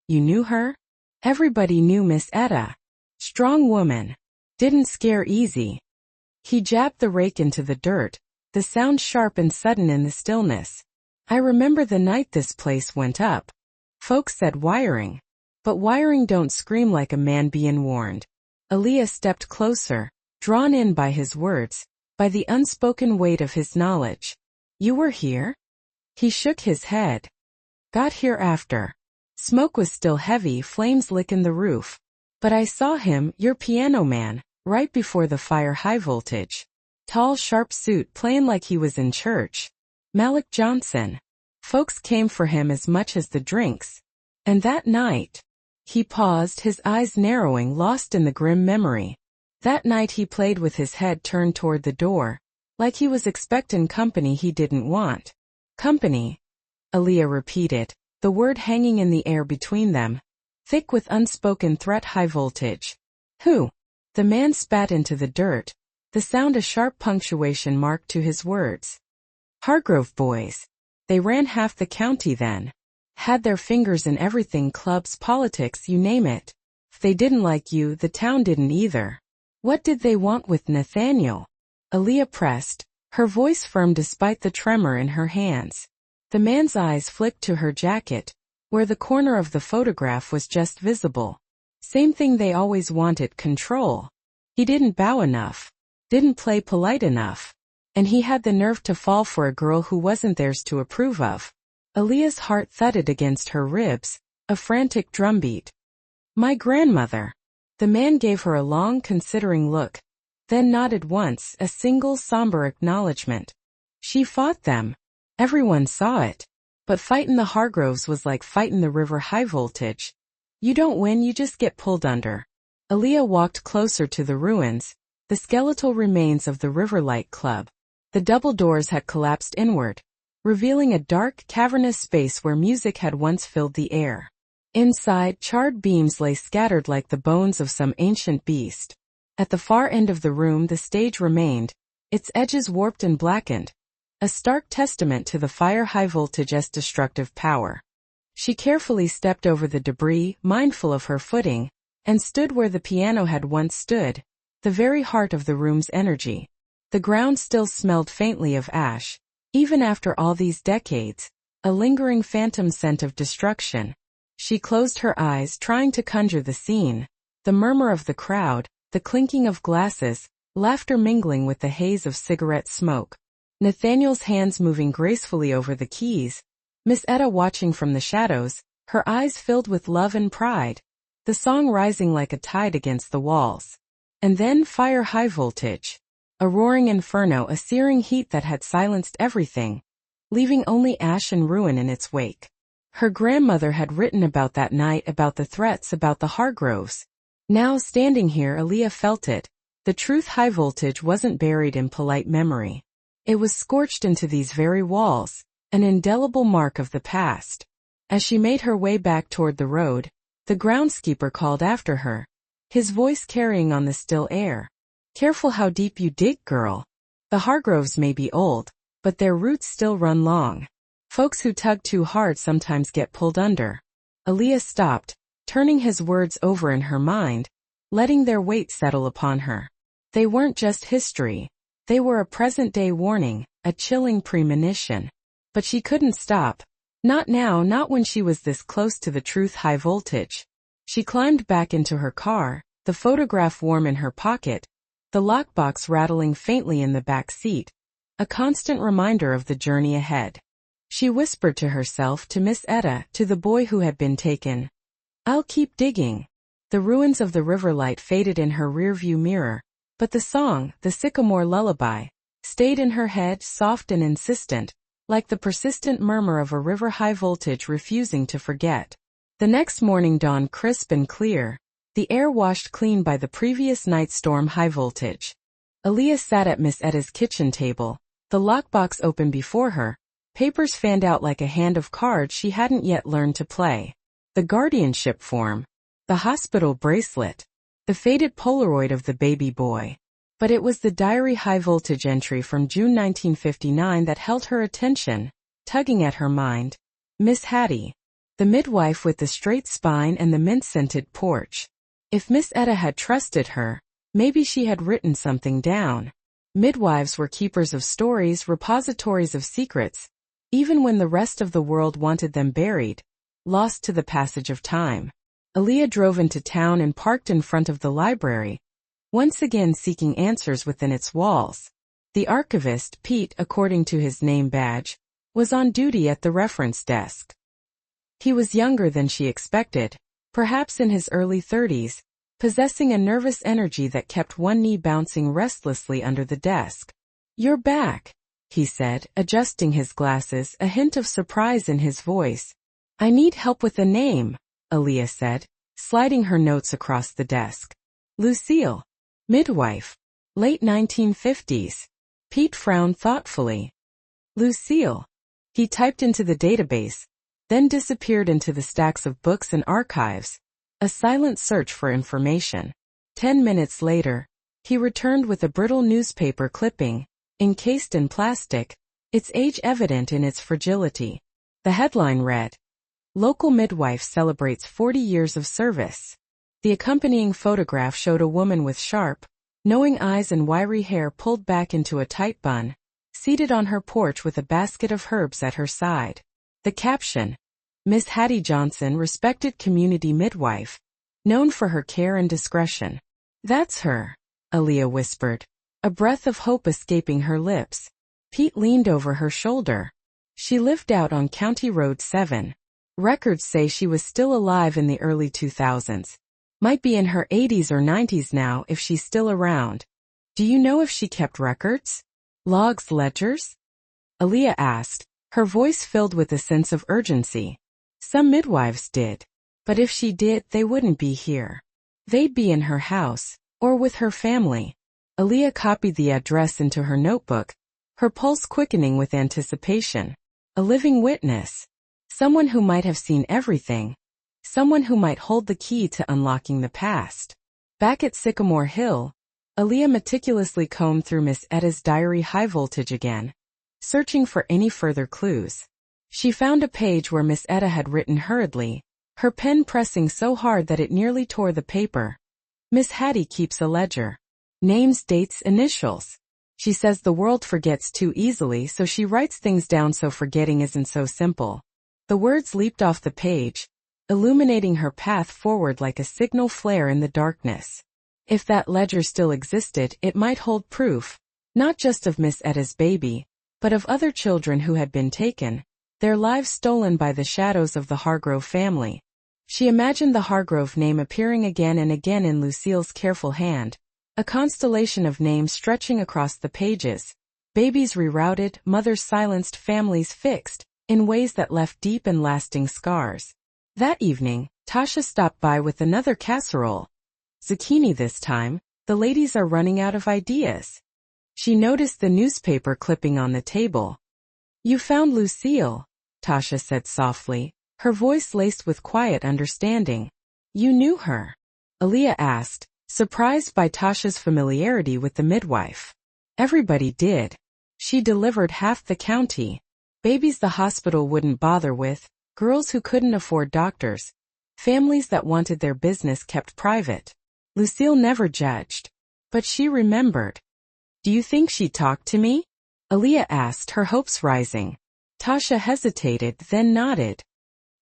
Speaker 1: "You knew her?" "Everybody knew Miss Etta. Strong woman. Didn't scare easy." He jabbed the rake into the dirt, the sound sharp and sudden in the stillness. "I remember the night this place went up. Folks said wiring. But wiring don't scream like a man being warned." Aaliyah stepped closer, drawn in by his words, by the unspoken weight of his knowledge. "You were here?" He shook his head. "Got here after. Smoke was still heavy, flames licking the roof. But I saw him, your piano man, right before the fire, high voltage. Tall, sharp suit, playing like he was in church. Malik Johnson. Folks came for him as much as the drinks. And that night..." He paused, his eyes narrowing, lost in the grim memory. "That night he played with his head turned toward the door, like he was expectin' company he didn't want." "Company," Aaliyah repeated, the word hanging in the air between them, thick with unspoken threat. "High voltage. Who?" The man spat into the dirt, the sound a sharp punctuation mark to his words. "Hargrove boys. They ran half the county then. Had their fingers in everything, clubs, politics, you name it. If they didn't like you, the town didn't either." "What did they want with Nathaniel?" Aaliyah pressed, her voice firm despite the tremor in her hands. The man's eyes flicked to her jacket, where the corner of the photograph was just visible. "Same thing they always wanted, control. He didn't bow enough. Didn't play polite enough. And he had the nerve to fall for a girl who wasn't theirs to approve of." Aaliyah's heart thudded against her ribs, a frantic drumbeat. "My grandmother." The man gave her a long, considering look, then nodded once, a single somber acknowledgement. "She fought them. Everyone saw it. But fightin' the Hargroves was like fightin' the river, high voltage. You don't win, you just get pulled under." Aaliyah walked closer to the ruins, the skeletal remains of the Riverlight Club. The double doors had collapsed inward, revealing a dark, cavernous space where music had once filled the air. Inside, charred beams lay scattered like the bones of some ancient beast. At the far end of the room the stage remained, its edges warped and blackened, a stark testament to the fire high voltage's destructive power. She carefully stepped over the debris, mindful of her footing, and stood where the piano had once stood, the very heart of the room's energy. The ground still smelled faintly of ash, even after all these decades, a lingering phantom scent of destruction. She closed her eyes, trying to conjure the scene, the murmur of the crowd, the clinking of glasses, laughter mingling with the haze of cigarette smoke. Nathaniel's hands moving gracefully over the keys, Miss Etta watching from the shadows, her eyes filled with love and pride, the song rising like a tide against the walls. And then fire high voltage. A roaring inferno, a searing heat that had silenced everything, leaving only ash and ruin in its wake. Her grandmother had written about that night, about the threats, about the Hargroves. Now standing here, Aaliyah felt it. The truth, high voltage wasn't buried in polite memory. It was scorched into these very walls, an indelible mark of the past. As she made her way back toward the road, the groundskeeper called after her, his voice carrying on the still air. "Careful how deep you dig, girl. The Hargroves may be old, but their roots still run long. Folks who tug too hard sometimes get pulled under." Aaliyah stopped, turning his words over in her mind, letting their weight settle upon her. They weren't just history. They were a present-day warning, a chilling premonition. But she couldn't stop. Not now, not when she was this close to the truth. High voltage. She climbed back into her car, the photograph warm in her pocket, the lockbox rattling faintly in the back seat, a constant reminder of the journey ahead. She whispered to herself, to Miss Etta, to the boy who had been taken, "I'll keep digging." The ruins of the river light faded in her rearview mirror, but the song, the sycamore lullaby, stayed in her head, soft and insistent, like the persistent murmur of a river. High voltage, refusing to forget. The next morning dawned crisp and clear, the air washed clean by the previous night's storm. High voltage. Aaliyah sat at Miss Etta's kitchen table, the lockbox open before her, papers fanned out like a hand of cards she hadn't yet learned to play. The guardianship form, the hospital bracelet, the faded Polaroid of the baby boy. But it was the diary high voltage entry from June 1959 that held her attention, tugging at her mind. Miss Hattie. The midwife with the straight spine and the mint-scented porch. If Miss Etta had trusted her, maybe she had written something down. Midwives were keepers of stories, repositories of secrets, even when the rest of the world wanted them buried, lost to the passage of time. Aaliyah drove into town and parked in front of the library, once again seeking answers within its walls. The archivist, Pete, according to his name badge, was on duty at the reference desk. He was younger than she expected, perhaps in his early 30s, possessing a nervous energy that kept one knee bouncing restlessly under the desk. "You're back," he said, adjusting his glasses, a hint of surprise in his voice. "I need help with a name," Aaliyah said, sliding her notes across the desk. "Lucille. Midwife. Late 1950s. Pete frowned thoughtfully. "Lucille." He typed into the database, then disappeared into the stacks of books and archives, a silent search for information. 10 minutes later, he returned with a brittle newspaper clipping, encased in plastic, its age evident in its fragility. The headline read, "Local midwife celebrates 40 years of service." The accompanying photograph showed a woman with sharp, knowing eyes and wiry hair pulled back into a tight bun, seated on her porch with a basket of herbs at her side. The caption, "Miss Hattie Johnson, respected community midwife, known for her care and discretion." "That's her," Aaliyah whispered, a breath of hope escaping her lips. Pete leaned over her shoulder. "She lived out on County Road 7. Records say she was still alive in the early 2000s. Might be in her 80s or 90s now if she's still around. Do you know if she kept records? Logs, ledgers?" Aaliyah asked, her voice filled with a sense of urgency. "Some midwives did. But if she did, they wouldn't be here. They'd be in her house, or with her family." Aaliyah copied the address into her notebook, her pulse quickening with anticipation. A living witness. Someone who might have seen everything. Someone who might hold the key to unlocking the past. Back at Sycamore Hill, Aaliyah meticulously combed through Miss Etta's diary high voltage again, searching for any further clues. She found a page where Miss Etta had written hurriedly, her pen pressing so hard that it nearly tore the paper. "Miss Hattie keeps a ledger. Names, dates, initials. She says the world forgets too easily, so she writes things down so forgetting isn't so simple." The words leaped off the page, illuminating her path forward like a signal flare in the darkness. If that ledger still existed, it might hold proof, not just of Miss Etta's baby, but of other children who had been taken, their lives stolen by the shadows of the Hargrove family. She imagined the Hargrove name appearing again and again in Lucille's careful hand, a constellation of names stretching across the pages. Babies rerouted, mothers silenced, families fixed, in ways that left deep and lasting scars. That evening, Tasha stopped by with another casserole. "Zucchini this time, the ladies are running out of ideas." She noticed the newspaper clipping on the table. "You found Lucille," Tasha said softly, her voice laced with quiet understanding. "You knew her?" Aaliyah asked, surprised by Tasha's familiarity with the midwife. "Everybody did. She delivered half the county. Babies the hospital wouldn't bother with, girls who couldn't afford doctors. Families that wanted their business kept private. Lucille never judged. But she remembered. Do you think she talked to me? Aaliyah asked, her hopes rising. Tasha hesitated, then nodded.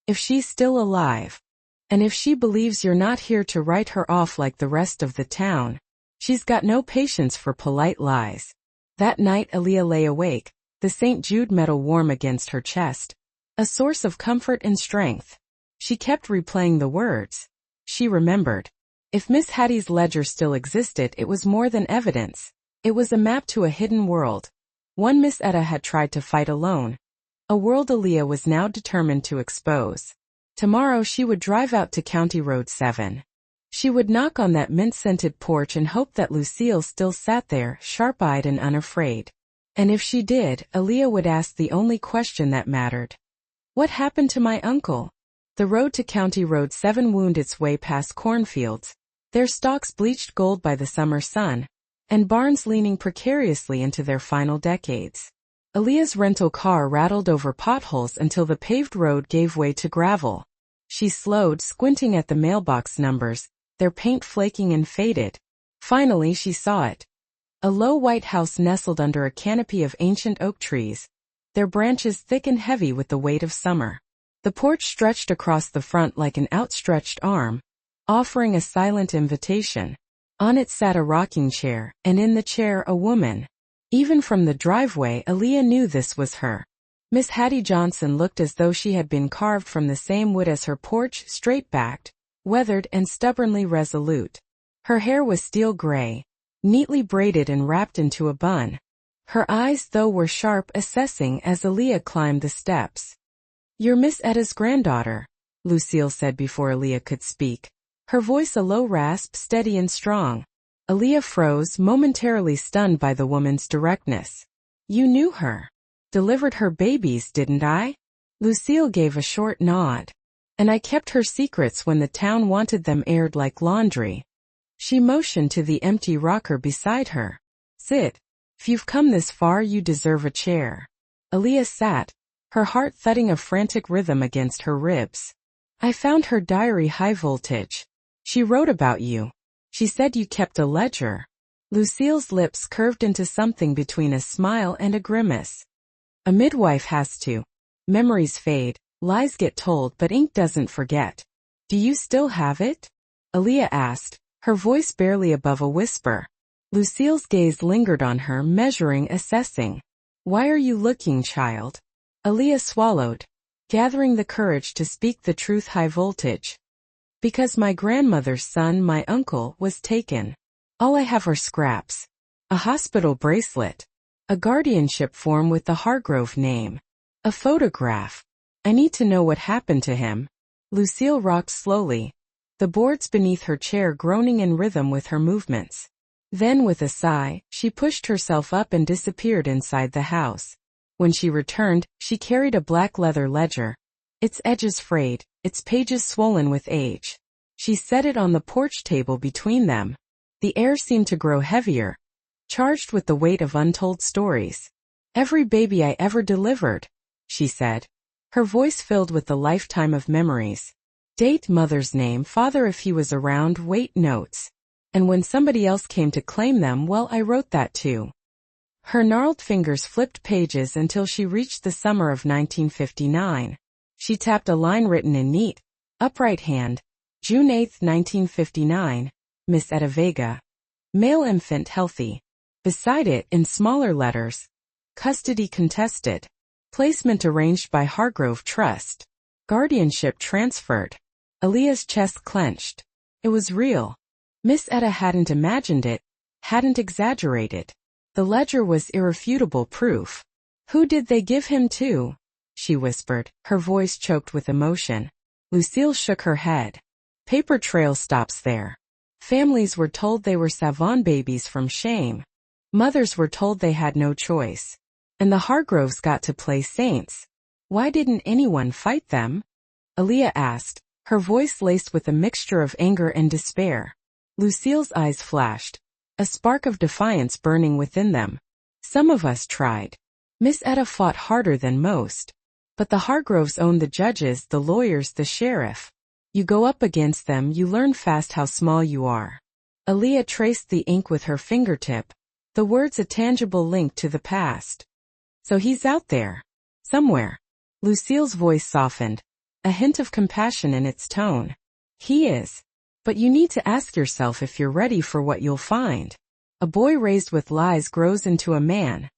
Speaker 1: If she's still alive. And if she believes you're not here to write her off like the rest of the town. She's got no patience for polite lies. That night Aaliyah lay awake, the St. Jude medal warm against her chest. A source of comfort and strength. She kept replaying the words. She remembered. If Miss Hattie's ledger still existed, it was more than evidence. It was a map to a hidden world. One Miss Etta had tried to fight alone. A world Aaliyah was now determined to expose. Tomorrow she would drive out to County Road 7. She would knock on that mint-scented porch and hope that Lucille still sat there, sharp-eyed and unafraid. And if she did, Aaliyah would ask the only question that mattered. What happened to my uncle? The road to County Road 7 wound its way past cornfields, their stalks bleached gold by the summer sun, and barns leaning precariously into their final decades. Aaliyah's rental car rattled over potholes until the paved road gave way to gravel. She slowed, squinting at the mailbox numbers, their paint flaking and faded. Finally she saw it. A low white house nestled under a canopy of ancient oak trees, their branches thick and heavy with the weight of summer. The porch stretched across the front like an outstretched arm, offering a silent invitation. On it sat a rocking chair, and in the chair a woman. Even from the driveway Aaliyah knew this was her. Miss Hattie Johnson looked as though she had been carved from the same wood as her porch, straight-backed, weathered and stubbornly resolute. Her hair was steel gray, neatly braided and wrapped into a bun. Her eyes, though, were sharp, assessing as Aaliyah climbed the steps. "You're Miss Etta's granddaughter," Lucille said before Aaliyah could speak. Her voice a low rasp, steady and strong. Aaliyah froze, momentarily stunned by the woman's directness. "You knew her. Delivered her babies, didn't I?" Lucille gave a short nod. "And I kept her secrets when the town wanted them aired like laundry." She motioned to the empty rocker beside her. "Sit. If you've come this far, you deserve a chair." Aaliyah sat, her heart thudding a frantic rhythm against her ribs. "I found her diary high voltage. She wrote about you. She said you kept a ledger." Lucille's lips curved into something between a smile and a grimace. "A midwife has to. Memories fade, lies get told, but ink doesn't forget. Do you still have it?" Aaliyah asked, her voice barely above a whisper. Lucille's gaze lingered on her, measuring, assessing. "Why are you looking, child?" Aaliyah swallowed, gathering the courage to speak the truth. "High voltage. Because my grandmother's son, my uncle, was taken. All I have are scraps. A hospital bracelet. A guardianship form with the Hargrove name. A photograph. I need to know what happened to him." Lucille rocked slowly, the boards beneath her chair groaning in rhythm with her movements. Then with a sigh, she pushed herself up and disappeared inside the house. When she returned, she carried a black leather ledger, its edges frayed, its pages swollen with age. She set it on the porch table between them. The air seemed to grow heavier, charged with the weight of untold stories. "Every baby I ever delivered," she said, her voice filled with the lifetime of memories. Date, mother's name, father if he was around, weight, notes. And when somebody else came to claim them, well, I wrote that too. Her gnarled fingers flipped pages until she reached the summer of 1959. She tapped a line written in neat, upright hand. June 8, 1959, Miss Etta Vega. Male infant healthy. Beside it, in smaller letters, custody contested. Placement arranged by Hargrove Trust. Guardianship transferred. Aaliyah's chest clenched. It was real. Miss Etta hadn't imagined it, hadn't exaggerated. The ledger was irrefutable proof. "Who did they give him to?" she whispered, her voice choked with emotion. Lucille shook her head. "Paper trail stops there. Families were told they were Savon babies from shame. Mothers were told they had no choice. And the Hargroves got to play saints. Why didn't anyone fight them?" Aaliyah asked, her voice laced with a mixture of anger and despair. Lucille's eyes flashed, a spark of defiance burning within them. "Some of us tried. Miss Etta fought harder than most. But the Hargroves owned the judges, the lawyers, the sheriff. You go up against them, you learn fast how small you are. Aaliyah traced the ink with her fingertip, the words a tangible link to the past. So he's out there. Somewhere. Lucille's voice softened, a hint of compassion in its tone. He is. But you need to ask yourself if you're ready for what you'll find. A boy raised with lies grows into a man,